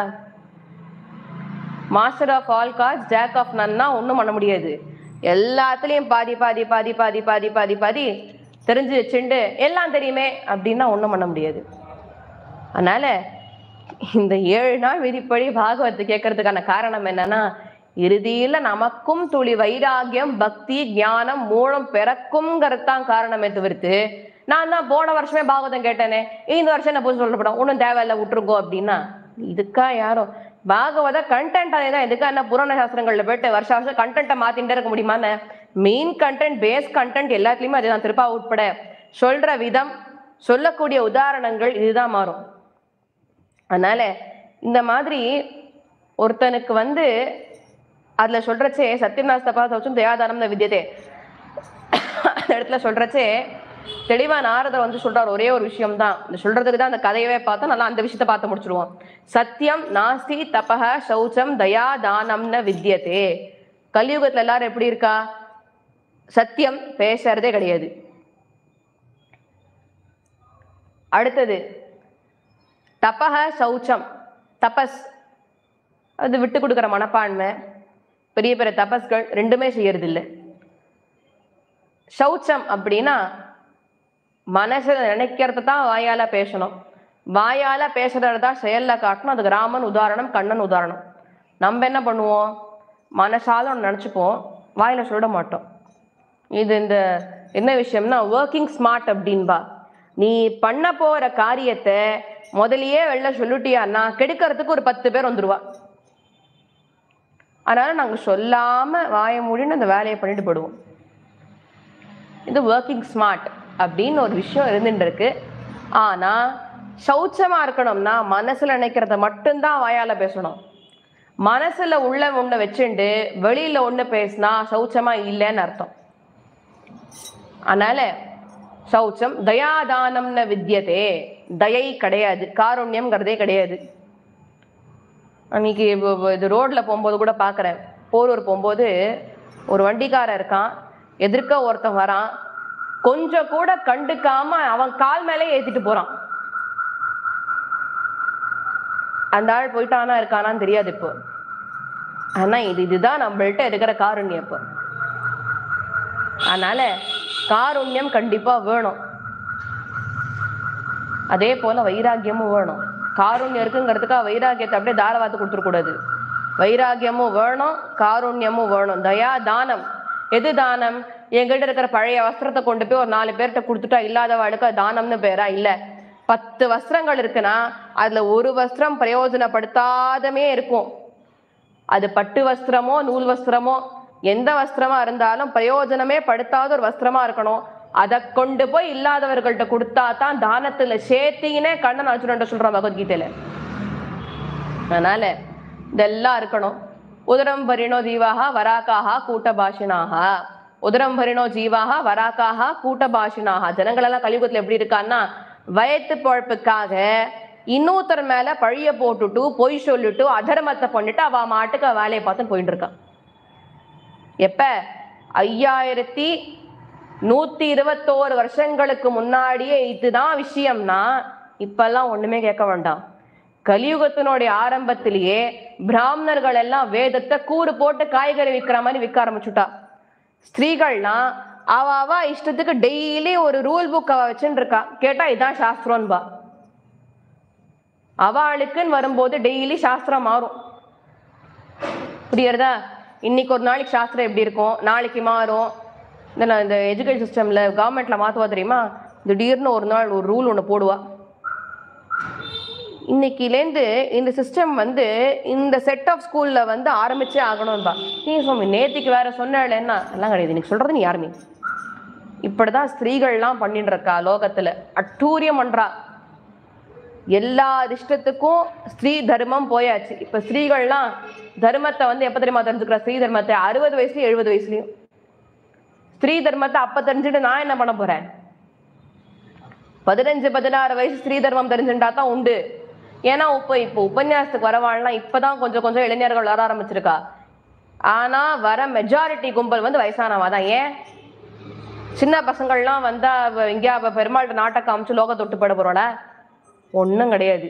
மாஸ்டர் ஆஃப் ஆல் காஸ் ஜாக் ஆஃப் நன்னா ஒன்றும் பண்ண முடியாது. எல்லாத்துலேயும் பாதி பாதி பாதி பாதி பாதி பாதி பாதி தெரிஞ்சு வச்சுண்டு எல்லாம் தெரியுமே அப்படின்னா ஒன்றும் பண்ண முடியாது. அதனால இந்த 7 நாள் விதிப்படி பாகவத்தை கேட்கறதுக்கான காரணம் என்னன்னா, இறுதியில நமக்கும் துளி வைராகியம், பக்தி, ஞானம், மூலம் பிறக்கும்ங்கிறது தான் காரணமே தவிர்த்து, நான் தான் போன வருஷமே பாகவதம் கேட்டேனே, இந்த வருஷம் என்ன புதுசு சொல்லப்படும், ஒன்றும் தேவையில்லை விட்டுருக்கோ அப்படின்னா இதுக்கா யாரும் பாகவத கண்டென்ட் அதேதான். இதுக்கா என்ன புராண சாஸ்திரங்கள்ல போயிட்டு வருஷம் வருஷம் கண்டென்ட்டை மாத்திட்டே இருக்க முடியுமான்னு? மெயின் கண்டென்ட், பேஸ் கண்டென்ட் எல்லாத்துலயுமே அதுதான். திருப்பா உட்பட சொல்ற விதம், சொல்லக்கூடிய உதாரணங்கள் இதுதான் மாறும். அதனால இந்த மாதிரி ஒருத்தனுக்கு வந்து அதுல சொல்றச்சே சத்தியநாஸ் தபாசம் தயாதானம் வித்தியதே அந்த இடத்துல சொல்றச்சே தெளிவா நாரதர் வந்து சொல்றாரு ஒரே ஒரு விஷயம் தான். இந்த சொல்றதுக்கு தான் அந்த கதையவே பார்த்தா நல்லா அந்த விஷயத்த பார்த்து முடிச்சிருவோம். சத்தியம் நாஸ்தி தபஹ சௌச்சம் தயா தானம்ன வித்தியதே. கலியுகத்துல எல்லாரும் எப்படி இருக்கா? சத்தியம் பேசுறதே கிடையாது. அடுத்தது தபஹ சௌச்சம், தபஸ் அது விட்டு கொடுக்குற மனப்பான்மை, பெரிய பெரிய தபஸ்கள் ரெண்டுமே செய்யறது இல்லை. சௌச்சம் அப்படின்னா மனசுல நினைக்கிறத தான் வாயால பேசணும், வாயால பேசுறதான் செயல்ல காட்டணும். அதுக்கு ராமன் உதாரணம், கண்ணன் உதாரணம். நம்ம என்ன பண்ணுவோம்? மனசால ஒன்று நினச்சிப்போம், வாயில சொல்ல மாட்டோம். இது இந்த என்ன விஷயம்னா ஒர்க்கிங் ஸ்மார்ட் அப்படின்பா. நீ பண்ண போற காரியத்தை முதலியே வெளில சொல்லிட்டியான்னா கெடுக்கிறதுக்கு ஒரு 10 பேர் வந்துருவா. அதனால நாங்க சொல்லாம வாய மூடின்னு அந்த வேலையை பண்ணிட்டு போடுவோம். இது ஒர்க்கிங் ஸ்மார்ட் அப்படின்னு ஒரு விஷயம் இருந்துட்டு இருக்கு. ஆனா சௌச்சமா இருக்கணும்னா மனசுல நினைக்கிறத மட்டும்தான் வாயால பேசணும். மனசுல உள்ள ஒண்ணு வச்சுண்டு வெளியில ஒண்ணு பேசினா சௌச்சமா இல்லைன்னு அர்த்தம். அதனால சௌச்சம். தயாதானம்னு வித்தியதே, தயை கிடையாது, காருண்யம்ங்கிறதே கிடையாது. அன்னைக்கு இது ரோட்ல போகும்போது கூட பார்க்குறேன், போரூர் போகும்போது ஒரு வண்டிக்காரன் இருக்கான், எதிர்க்க ஒருத்தன் வரான், கொஞ்சம் கூட கண்டுக்காம அவன் கால் மேலே ஏத்திட்டு போறான். அந்த ஆள் போயிட்டானா இருக்கானான்னு தெரியாது இப்போ. ஆனா இதுதான் நம்மள்ட்ட இருக்கிற காருண்யம் இப்போ. அதனால காருண்யம் கண்டிப்பா வேணும். அதே போல வைராக்கியமும் வேணும். காருண்யம் இருக்குங்கிறதுக்காக வைராக்கியத்தை அப்படியே தாரவாத்து கொடுத்துடக்கூடாது. வைராக்கியமும் வேணும், காருண்யமும் வேணும். தயா தானம். எது தானம்? எங்கிட்ட இருக்கிற பழைய வஸ்திரத்தை கொண்டு போய் ஒரு 4 பேர்கிட்ட கொடுத்துட்டா இல்லாதவாளுக்கு தானம்னு பேரா? இல்ல. 10 வஸ்திரங்கள் இருக்குன்னா அதுல ஒரு வஸ்திரம் பிரயோஜனப்படுத்தாதமே இருக்கும். அது பட்டு வஸ்திரமோ நூல் வஸ்திரமோ எந்த வஸ்திரமா இருந்தாலும் பிரயோஜனமே படுத்தாத ஒரு வஸ்திரமா இருக்கணும். அதை கொண்டு போய் இல்லாதவர்கள்ட்ட கொடுத்தா தான் தானத்துல சேர்த்தினே கண்ணன் அர்ஜுனன் சொல்றான் பகவத்கீதையில. அதனால இதெல்லாம் இருக்கணும். உதரம் பரிணோ ஜீவாக வராக்காக கூட்டபாஷினாக. உதரம் பரிணோ ஜீவாக வராக்காக கூட்டபாஷினாக. ஜனங்கள் எல்லாம் கலியுகத்துல எப்படி இருக்கான்னா, வயத்து பொழப்புக்காக இன்னொருத்தர் மேல பழிய போட்டுட்டு பொய் சொல்லிட்டு அதர்மத்தை பண்ணிட்டு அவ மாட்டுக்கு வேலையை பார்த்துன்னு போயிட்டு இருக்கான். எப்ப 5121 வருஷங்களுக்கு முன்னாடியே இதுதான் விஷயம்னா இப்பெல்லாம் ஒண்ணுமே கேட்க வேண்டாம். கலியுகத்தினுடைய ஆரம்பத்திலேயே பிராமணர்கள் எல்லாம் வேதத்தை கூறு போட்டு காய்கறி விற்கிற மாதிரி விற்க ஆரம்பிச்சுட்டா. ஸ்திரீகள்னா அவ இஷ்டத்துக்கு டெய்லி ஒரு ரூல் புக் வச்சுட்டு இருக்கா. கேட்டா இதான் சாஸ்திரம்பா. அவளுக்குன்னு வரும்போது டெய்லி சாஸ்திரம் மாறும். புரியுறதா? இன்னைக்கு ஒரு நாளைக்கு சாஸ்திரம் எப்படி இருக்கும், நாளைக்கு மாறும். இந்த எஜுகேஷன் சிஸ்டம்ல கவர்மெண்ட்ல மாத்துவா தெரியுமா? திடீர்னு ஒரு நாள் ஒரு ரூல் ஒன்று போடுவா. இன்னைக்குலேருந்து இந்த சிஸ்டம் இந்த செட் ஆஃப் ஸ்கூல்ல ஆரம்பிச்சே ஆகணும்பா. நீ சுவாமி நேத்திக்கு வேற சொன்னேன்னா எல்லாம் கிடையாது, இன்னைக்கு சொல்றது நீ யாருமே. இப்படிதான் ஸ்திரீகள்லாம் பண்ணிட்டு இருக்கா லோகத்துல. அட்டூரியம் பண்றா. எல்லா இஷ்டத்துக்கும் ஸ்திரீ தர்மம் போயாச்சு. இப்ப ஸ்திரீகள்லாம் தர்மத்தை எப்ப தெரியுமா தெரிஞ்சுக்கிறா? ஸ்திரீ தர்மத்தை 60 வயசுலயும் 70 வயசுலயும். ஸ்திரீ தர்மத்தை அப்ப தெரிஞ்சுட்டு நான் என்ன பண்ண போறேன்? 15-16 வயசு ஸ்திரீ தர்மம் தெரிஞ்சுட்டா தான் உண்டு. ஏன்னா இப்போ உபன்யாசத்துக்கு வரவாள்லாம் இப்பதான் கொஞ்சம் இளைஞர்கள் வர ஆரம்பிச்சிருக்கா. ஆனா வர மெஜாரிட்டி கும்பல் வயசானவா தான். ஏன்? சின்ன பசங்கள்லாம் வந்தா இங்கே பெருமாள்கிட்ட நாட்டை அமைச்சு லோக தொட்டுப்பட போறோல? ஒன்றும் கிடையாது.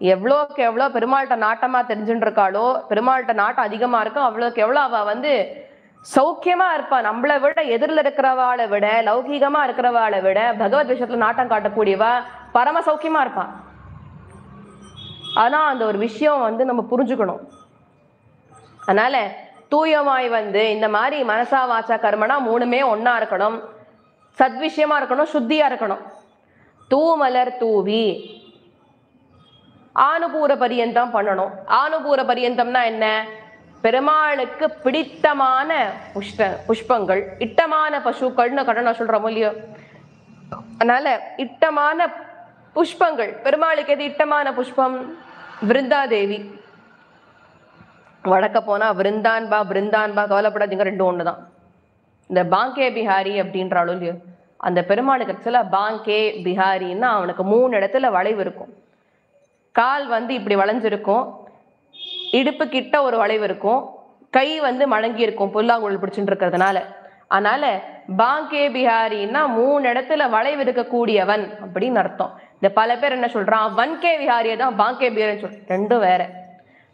எவ்வளோக்கு எவ்வளோ பெருமாள்கிட்ட நாட்டமா தெரிஞ்சுட்டு இருக்காளோ, பெருமாள்கிட்ட நாட்டம் அதிகமா இருக்கும், அவ்வளோக்கு எவ்வளோ அவ சௌக்கியமா இருப்பா. நம்மளை விட எதிரில் இருக்கிறவாளை விட, லௌகீகமா இருக்கிறவாளை விட பகவத் விஷயத்துல நாட்டம் காட்டக்கூடியவா பரம சௌக்கியமா இருப்பா. ஆனா அந்த ஒரு விஷயம் நம்ம புரிஞ்சுக்கணும். அதனால தூயமாய் இந்த மாதிரி மனசா வாச்சா கர்மனா 3மே ஒன்னா இருக்கணும். சத்விஷயமா இருக்கணும், சுத்தியா இருக்கணும். தூமலர் தூவி ஆனுபூர பரியந்தம் பண்ணணும். ஆனுபூர பரியந்தம்னா என்ன? பெருமாளுக்கு பிடித்தமான புஷ்பங்கள், இட்டமான பசுக்கள்னு கடன சொல்றோம் இல்லையோ. அதனால இட்டமான புஷ்பங்கள். பெருமாளுக்கு எது இட்டமான புஷ்பம்? விருந்தாதேவி. வடக்க போனா விருந்தான்பா கவலைப்படாதீங்க, 2 ஒண்ணுதான். இந்த பாங்கே பிஹாரி அப்படின்றாலும் இல்லையோ, அந்த பெருமாளுக்கு ஆக்சுவலா பாங்கே பிஹாரின்னா அவனுக்கு 3 இடத்துல வளைவு இருக்கும். கால் இப்படி வளைஞ்சிருக்கும், இடுப்பு கிட்ட ஒரு வளைவு இருக்கும், கை மடங்கி இருக்கும் புல்லாங்குழல் பிடிச்சுட்டு இருக்கிறதுனால. அதனால பாங்கே பிஹாரின்னா 3 இடத்துல வளைவு இருக்கக்கூடியவன் அப்படின்னு அர்த்தம். இந்த பல பேர் என்ன சொல்றான், வன்கே விஹாரியை தான் பாங்கே பிஹாரின்னு சொல்ற. 2 வேற.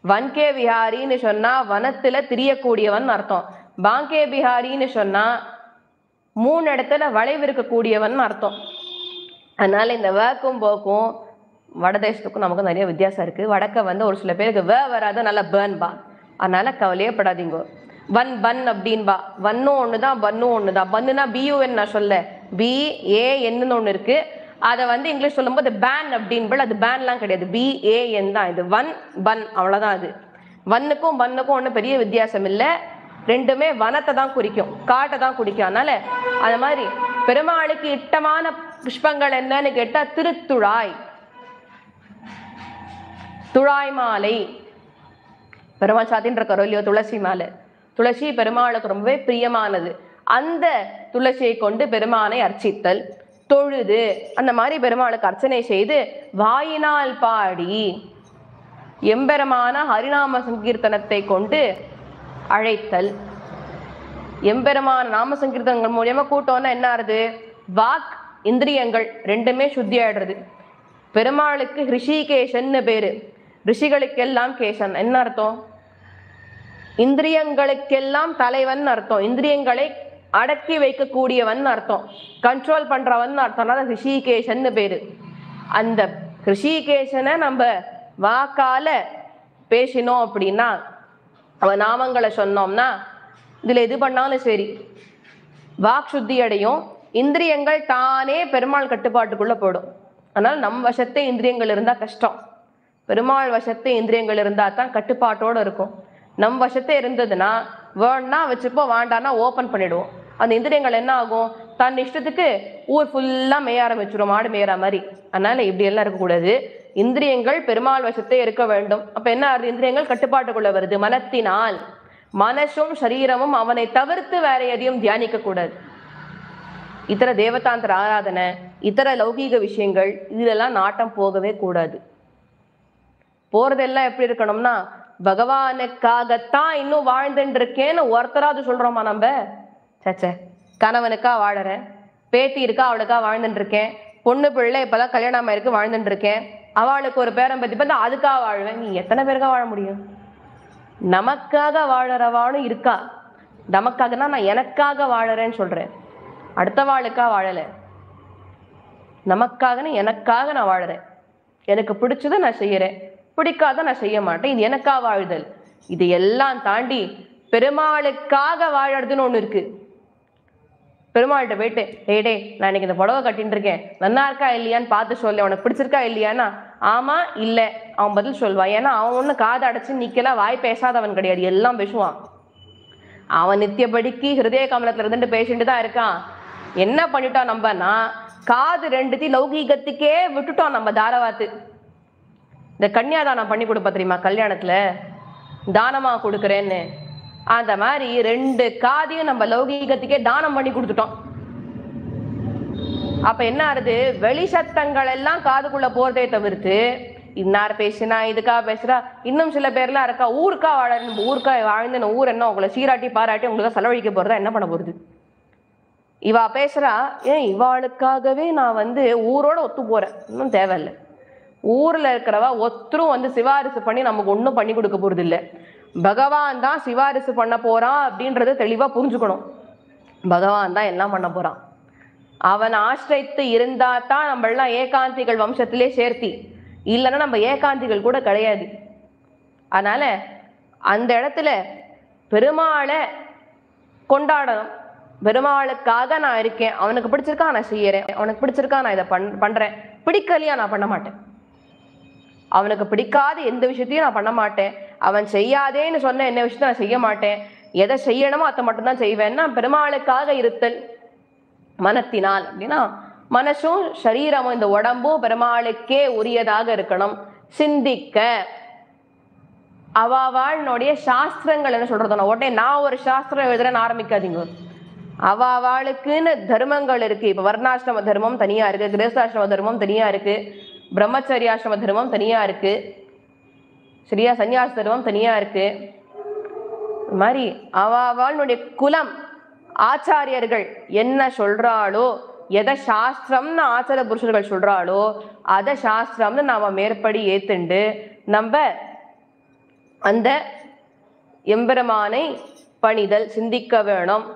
வன்கே விஹாரின்னு சொன்னா வனத்துல திரியக்கூடியவன் அர்த்தம். பாங்கே பிஹாரின்னு சொன்னா 3 இடத்துல வளைவு இருக்கக்கூடியவன் அர்த்தம். அதனால இந்த வேக்கும் போக்கும் வடதேசத்துக்கும் நமக்கு நிறைய வித்தியாசம் இருக்கு. வடக்க ஒரு சில பேருக்கு வராத நல்ல பேர்ன் பா. அதனால கவலையே படாதீங்க. பன் அப்படின்பா. வன்னும் ஒண்ணுதான், பன்னும் ஒண்ணுதான். பன்னுனா BUN நான் சொல்ல, BAN ஒண்ணு இருக்கு. அதை இங்கிலீஷ் சொல்லும் போது பேன் அப்படின்பா. அது பேன்லாம் கிடையாது, BAN தான். இது பன் அவ்வளவுதான். அது வன்னுக்கும் பன்னுக்கும் ஒன்றும் பெரிய வித்தியாசம் இல்லை. 2மே வனத்தை தான் குறிக்கும், காட்டை தான் குறிக்கும். அதனால அது மாதிரி பெருமாளுக்கு இட்டமான புஷ்பங்கள் என்னன்னு கேட்டா திருத்துழாய், துழாய் மாலை. பெருமாள் சாத்தின்னு இருக்காரோ இல்லையோ துளசி மாலை. துளசி பெருமாளுக்கு ரொம்பவே பிரியமானது. அந்த துளசியை கொண்டு பெருமானை அர்ச்சித்தல், தொழுது அந்த மாதிரி பெருமாளுக்கு அர்ச்சனை செய்து வாயினால் பாடி எம்பெருமான ஹரிநாம சங்கீர்த்தனத்தை கொண்டு அழைத்தல். எம்பெருமான நாம சங்கீர்த்தனங்கள் மூலியமா கூட்டம்னா என்ன ஆறுது? வாக் இந்திரியங்கள் ரெண்டுமே சுத்தி ஆயிடுறது. பெருமாளுக்கு ரிஷிகேஷன்னு பேரு. ரிஷிகளுக்கெல்லாம் கேசன் என்ன அர்த்தம்? இந்திரியங்களுக்கெல்லாம் தலைவன் அர்த்தம். இந்திரியங்களை அடக்கி வைக்கக்கூடியவன் அர்த்தம், கண்ட்ரோல் பண்றவன் அர்த்தம்னா ரிஷிகேஷன்னு பேரு. அந்த ரிஷிகேஷனை நம்ம வாக்கால பேசினோம் அப்படின்னா, அவன் நாமங்களை சொன்னோம்னா, இதுல எது பண்ணாலும் சரி வாக் சுத்தி அடையும். இந்திரியங்கள் தானே பெருமாள் கட்டுப்பாட்டுக்குள்ள போடும். அதனால நம் வசத்தை இந்திரியங்கள் இருந்தா கஷ்டம். பெருமாள் வசத்தை இந்திரியங்கள் இருந்தா தான் கட்டுப்பாட்டோட இருக்கும். நம் வசத்தை இருந்ததுன்னா வேணா வச்சுப்போம், வேண்டான்னா ஓப்பன் பண்ணிடுவோம். அந்த இந்திரியங்கள் என்ன ஆகும்? தன் இஷ்டத்துக்கு ஊர் ஃபுல்லா மேய ஆரம்பிச்சிடும், மாடு மேயற மாதிரி. அதனால இப்படி எல்லாம் இருக்கக்கூடாது. இந்திரியங்கள் பெருமாள் வசத்தை இருக்க வேண்டும். அப்ப என்ன ஆகுது? இந்திரியங்கள் கட்டுப்பாட்டுக்குள்ள வருது. மனத்தினால் மனசும் சரீரமும் அவனை தவிர்த்து வேற எதையும் தியானிக்க கூடாது. இதர தேவதாந்திர ஆராதனை, இதர லௌகீக விஷயங்கள், இதெல்லாம் நாட்டம் போகவே கூடாது. போறதெல்லாம் எப்படி இருக்கணும்னா, பகவானுக்காகத்தான் இன்னும் வாழ்ந்துட்டு இருக்கேன்னு ஒருத்தராவது சொல்றோமா நம்ம? சச்ச, கணவனுக்கா வாழறேன், பேத்தி இருக்கா அவளுக்கா வாழ்ந்துட்டு இருக்கேன், பொண்ணு பிள்ளை இப்பதான் கல்யாணம் ஆயிருக்கு வாழ்ந்துட்டு இருக்கேன், அவளுக்கு ஒரு பேரம் பத்தி பார்த்தா அதுக்காக வாழ்வேன். நீ எத்தனை பேருக்கா வாழ முடியும்? நமக்காக வாழறவாளும் இருக்கா. நமக்காகனா நான் எனக்காக வாழறேன்னு சொல்றேன், அடுத்த வாளுக்கா வாழல. நமக்காக எனக்காக நான் வாழறேன். எனக்கு பிடிச்சதை நான் செய்யறேன், பிடிக்காத நான் செய்ய மாட்டேன். இது எனக்கா வாழ்தல். இது எல்லாம் தாண்டி பெருமாளுக்காக வாழறதுன்னு ஒண்ணு இருக்கு. பெருமாள்கிட்ட போயிட்டு, டே நான் இன்னைக்கு இந்த புடவை கட்டின்னு இருக்கேன், நல்லா இருக்கா இல்லையான்னு பார்த்து சொல்ல, உனக்கு பிடிச்சிருக்கா இல்லையானா ஆமா இல்ல அவன் பதில் சொல்வான். ஏன்னா அவன் ஒண்ணு காது அடைச்சு நிக்கலாம், வாய் பேசாதவன் கிடையாது, எல்லாம் பேசுவான். அவன் நித்தியபடிக்கு ஹிருதய கமலத்துல இருந்துட்டு பேசிட்டு தான் இருக்கான். என்ன பண்ணிட்டோம் நம்மனா, காது ரெண்டுத்தையும் லௌகீகத்துக்கே விட்டுட்டோம் நம்ம. தாரவாத்து இந்த கன்னியாதானம் பண்ணி கொடுப்பா தெரியுமா, கல்யாணத்துல தானமா கொடுக்குறேன்னு, அந்த மாதிரி ரெண்டு காதையும் நம்ம லௌகீகத்துக்கே தானம் பண்ணி கொடுத்துட்டோம். அப்ப என்ன ஆகுது? வெளி சத்தங்கள் எல்லாம் காதுக்குள்ள போறதே தவிர்த்து, இன்னார் பேசினா இதுக்கா பேசுறா. இன்னும் சில பேர்லாம் இருக்கா, ஊருக்கா வாழ, ஊருக்கா வாழ்ந்து ஊர் என்ன உங்களை சீராட்டி பாராட்டி உங்களுக்கு செலவழிக்க போறதா, என்ன பண்ண போறது? இவா பேசுறா, ஏன் இவாளுக்காகவே நான் ஊரோட ஒத்து போறேன், இன்னும் தேவையில்லை. ஊர்ல இருக்கிறவா ஒத்தரும் சிபாரிசு பண்ணி நமக்கு ஒன்றும் பண்ணி கொடுக்க போறது இல்லை. பகவான் தான் சிபாரிசு பண்ண போறான் அப்படின்றத தெளிவா புரிஞ்சுக்கணும். பகவான் தான் எல்லாம் பண்ண போறான். அவன் ஆசிரித்து இருந்தா தான் நம்மளாம் ஏகாந்திகள் வம்சத்திலே சேர்த்தி, இல்லைன்னா நம்ம ஏகாந்திகள் கூட கிடையாது. அதனால அந்த இடத்துல பெருமாளை கொண்டாடணும். பெருமாளுக்காக நான் இருக்கேன், அவனுக்கு பிடிச்சிருக்கா நான் செய்யறேன், அவனுக்கு பிடிச்சிருக்கா நான் இதை பண்றேன், பிடிக்கலையா நான் பண்ண மாட்டேன். அவனுக்கு பிடிக்காத எந்த விஷயத்தையும் நான் பண்ண மாட்டேன். அவன் செய்யாதேன்னு சொன்ன என்ன விஷயத்த நான் செய்ய மாட்டேன். எதை செய்யணுமோ அதை மட்டும்தான் செய்வேன்னா பெருமாளுக்காக இருத்தல் மனத்தினால். அப்படின்னா மனசும் சரீரமும் இந்த உடம்பும் பெருமாளுக்கே உரியதாக இருக்கணும். சிந்திக்க அவாவாளுடைய சாஸ்திரங்கள் என்ன சொல்றதுன்னா, உடனே நான் ஒரு சாஸ்திரம் எழுதுறேன்னு ஆரம்பிக்காதீங்க. அவாவாளுக்குன்னு தர்மங்கள் இருக்கு. இப்ப வர்ணாசிரம தர்மம் தனியா இருக்கு, கிரகஸ்தாசிரம தர்மம் தனியா இருக்கு, பிரம்மச்சரியாசிரம தர்மம் தனியா இருக்கு, சரியா, சன்னியாச தர்மம் தனியா இருக்கு. இது மாதிரி அவாவாளுடைய குலம் ஆச்சாரியர்கள் என்ன சொல்றாளோ, எதை சாஸ்திரம்னு ஆச்சார புருஷர்கள் சொல்றாளோ அதை சாஸ்திரம்னு நாம மேற்படி ஏத்துண்டு நம்ம அந்த எம்பெருமானை பணிதல் சிந்திக்க வேணும்.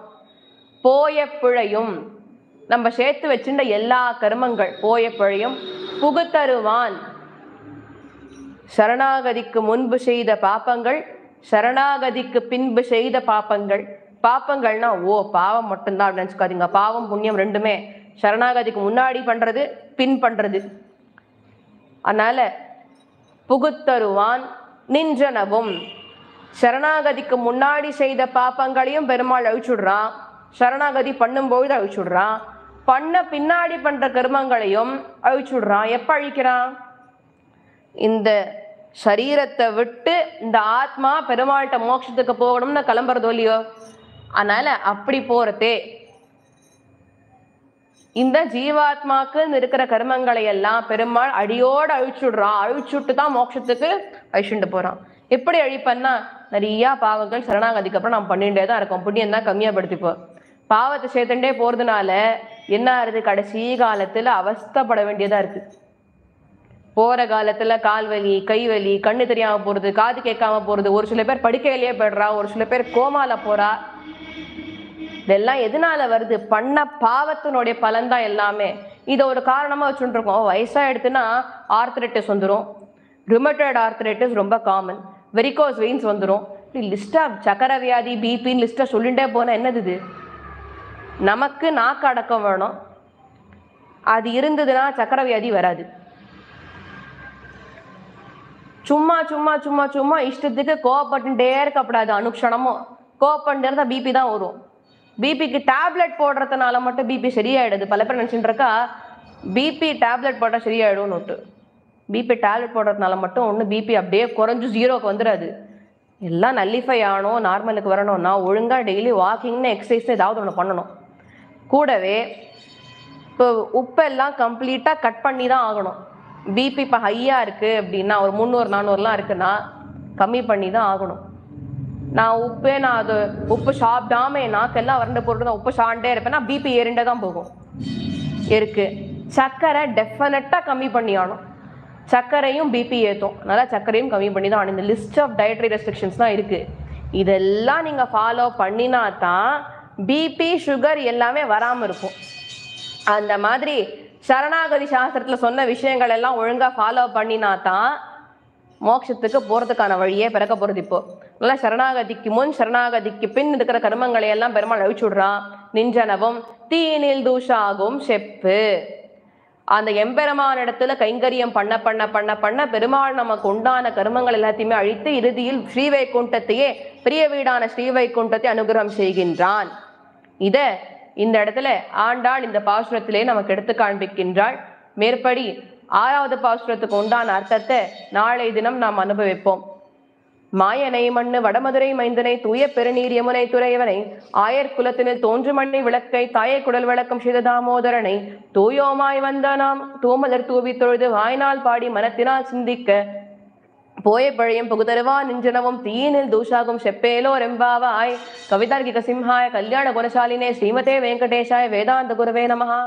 போய பிழையும் நம்ம சேர்த்து வச்சுட்ட எல்லா கர்மங்கள் போய பிழையும் புகுத்தருவான். சரணாகதிக்கு முன்பு செய்த பாப்பங்கள், சரணாகதிக்கு பின்பு செய்த பாப்பங்கள். பாப்பங்கள்னா பாவம் மட்டும்தான் அப்படின்னு நினைச்சுக்காதீங்க. பாவம் புண்ணியம் ரெண்டுமே சரணாகதிக்கு முன்னாடி பண்றது, பின் பண்றது. அதனால புகுத்தருவான் நின்றனவும். சரணாகதிக்கு முன்னாடி செய்த பாப்பங்களையும் பெருமாள் அழிச்சுடுறான், சரணாகதி பண்ணும்போது அழிச்சுடுறான், பண்ண பின்னாடி பண்ற கர்மங்களையும் அழிச்சுடுறான். எப்ப அழிக்கிறான்? இந்த சரீரத்தை விட்டு இந்த ஆத்மா பெருமாள்கிட்ட மோட்சத்துக்கு போகணும்னு கிளம்புறதோ இல்லையோ, அதனால அப்படி போறதே இந்த ஜீவாத்மாக்கு இருக்கிற கர்மங்களை எல்லாம் பெருமாள் அடியோடு அழிச்சுடுறான். அழிச்சுட்டு தான் மோட்சத்துக்கு அழிச்சுட்டு போறான். எப்படி அழிப்பன்னா, நிறைய பாவங்கள் சரணாகதிக்கு அப்புறம் நம்ம பண்ணிட்டே தான் இருக்கோம். புண்ணியம் தான் கம்மியா படுத்திப்போம். பாவத்தை சேர்த்துட்டே போறதுனால என்ன ஆகுது, கடைசி காலத்துல அவஸ்தைப்பட வேண்டியதா இருக்கு. போற காலத்துல கால் வலி, கை வலி, கண்ணு தெரியாம போறது, காது கேட்காம போறது, ஒரு சில பேர் படுக்கையிலேயே போயிடுறா, ஒரு சில பேர் கோமால போறா. இதெல்லாம் எதனால வருது? பண்ண பாவத்தினுடைய பலன் தான் எல்லாமே. இதை ஒரு காரணமா வச்சுட்டு இருக்கோம். வயசா எடுத்துன்னா ஆர்த்ரைட்டிஸ் வந்துடும், ருமட்டாய்டு ஆர்த்ரைட்டிஸ் ரொம்ப காமன், வெரிகோஸ் வெயின்ஸ் வந்துடும். லிஸ்டா சக்கரை வியாதி, பிபின்னு லிஸ்டா சொல்லிட்டே போனா என்னது இது? நமக்கு நாக்கு அடக்கம் வேணும், அது இருந்ததுன்னா சக்கரை வியாதி வராது. சும்மா சும்மா சும்மா சும்மா இஷ்டத்துக்கு கோவப்பட்டுட்டே இருக்கப்படாது. அனுக்ஷணமும் கோவப்பட்டு இருந்தா பிபி தான் வரும். பிபிக்கு டேப்லெட் போடுறதுனால மட்டும் பிபி சரியாயிடுது. பல பேர் நினைச்சுட்டு இருக்கா பிபி டேப்லெட் போட்டால் சரியாயிடும்னு. பிபி டேப்லெட் போடுறதுனால மட்டும் ஒன்று பிபி அப்படியே குறைஞ்சு ஜீரோக்கு வந்துடாது. எல்லாம் நல்லிஃபை ஆகணும், நார்மலுக்கு வரணும்னா ஒழுங்காக டெய்லி வாக்கிங்னு எக்ஸசைஸ் ஏதாவது ஒன்று பண்ணணும். கூடவே இப்போ உப்பெல்லாம் கம்ப்ளீட்டாக கட் பண்ணி தான் ஆகணும். பிபி இப்போ ஹையாக இருக்குது அப்படின்னா, ஒரு 300-400லாம் இருக்குன்னா கம்மி பண்ணி தான் ஆகணும். நான் அது உப்பு சாப்பிடாம நாக்கெல்லாம் வறண்டு போட்டு உப்பு சாப்பிட்டே இருப்பேன்னா பிபி ஏறிண்டே தான் போகும். இருக்கு சர்க்கரை டெஃபினட்டாக கம்மி பண்ணி ஆகணும். சர்க்கரையும் பிபி ஏற்றும், அதனால சர்க்கரையும் கம்மி பண்ணி தான் ஆகணும். இந்த லிஸ்ட் ஆஃப் டயட்ரி ரெஸ்ட்ரிக்ஷன்ஸ் தான் இருக்கு. இதெல்லாம் நீங்கள் ஃபாலோ பண்ணினா தான் பிபி சுகர் எல்லாமே வராமல் இருக்கும். அந்த மாதிரி சரணாகதி சாஸ்திரத்தில் சொன்ன விஷயங்கள் எல்லாம் ஒழுங்காக ஃபாலோ பண்ணினா தான் மோட்சத்துக்கு போகிறதுக்கான வழியே பிறக்க போகிறது. இப்போ நல்லா சரணாகதிக்கு முன் சரணாகதிக்கு பின் இருக்கிற கர்மங்களை எல்லாம் பெருமாள் அழிச்சுடுறான். நிஞ்சனவும் தீனில் தூஷாகும் செப்பு. அந்த எம்பெருமான இடத்துல கைங்கரியம் பண்ண பண்ண பண்ண பண்ண பெருமாள் நமக்கு உண்டான கர்மங்கள் எல்லாத்தையுமே அழித்து இறுதியில் ஸ்ரீவைகுண்டத்தையே, பிரிய வீடான ஸ்ரீவைகுண்டத்தை அனுகிரகம் செய்கின்றான். இத இந்த இடத்துல ஆண்டாள் இந்த பாசுரத்திலே நமக்கு எடுத்து காண்பிக்கின்றாள். மேற்படி 6வது பாசுரத்துக்கு உண்டான அர்த்தத்தை நாளை தினம் நாம் அனுபவிப்போம். மாயனை மண்ணு வடமதுரை மைந்தனை தூய பெருநீர் யமுனை துறையவனை ஆயர் குலத்தினில் தோன்று மண்ணை விளக்கை தாயை குடல் விளக்கம் செய்த தாமோதரனை தூயோமாய் வந்த நாம் தூமலர் தூவி தொழுது வாய்நாள் பாடி மனத்தினால் சிந்திக்க போய பழையும் புகுதருவா நிஞ்சனவும் தீயினில் தூஷாகும் செப்பேலோ ரெம்பாவாய். கவிதார்கிக சிம்ஹாய கல்யாண குணசாலினே ஸ்ரீமதே வெங்கடேஷாய வேதாந்த குருவே நமஹா.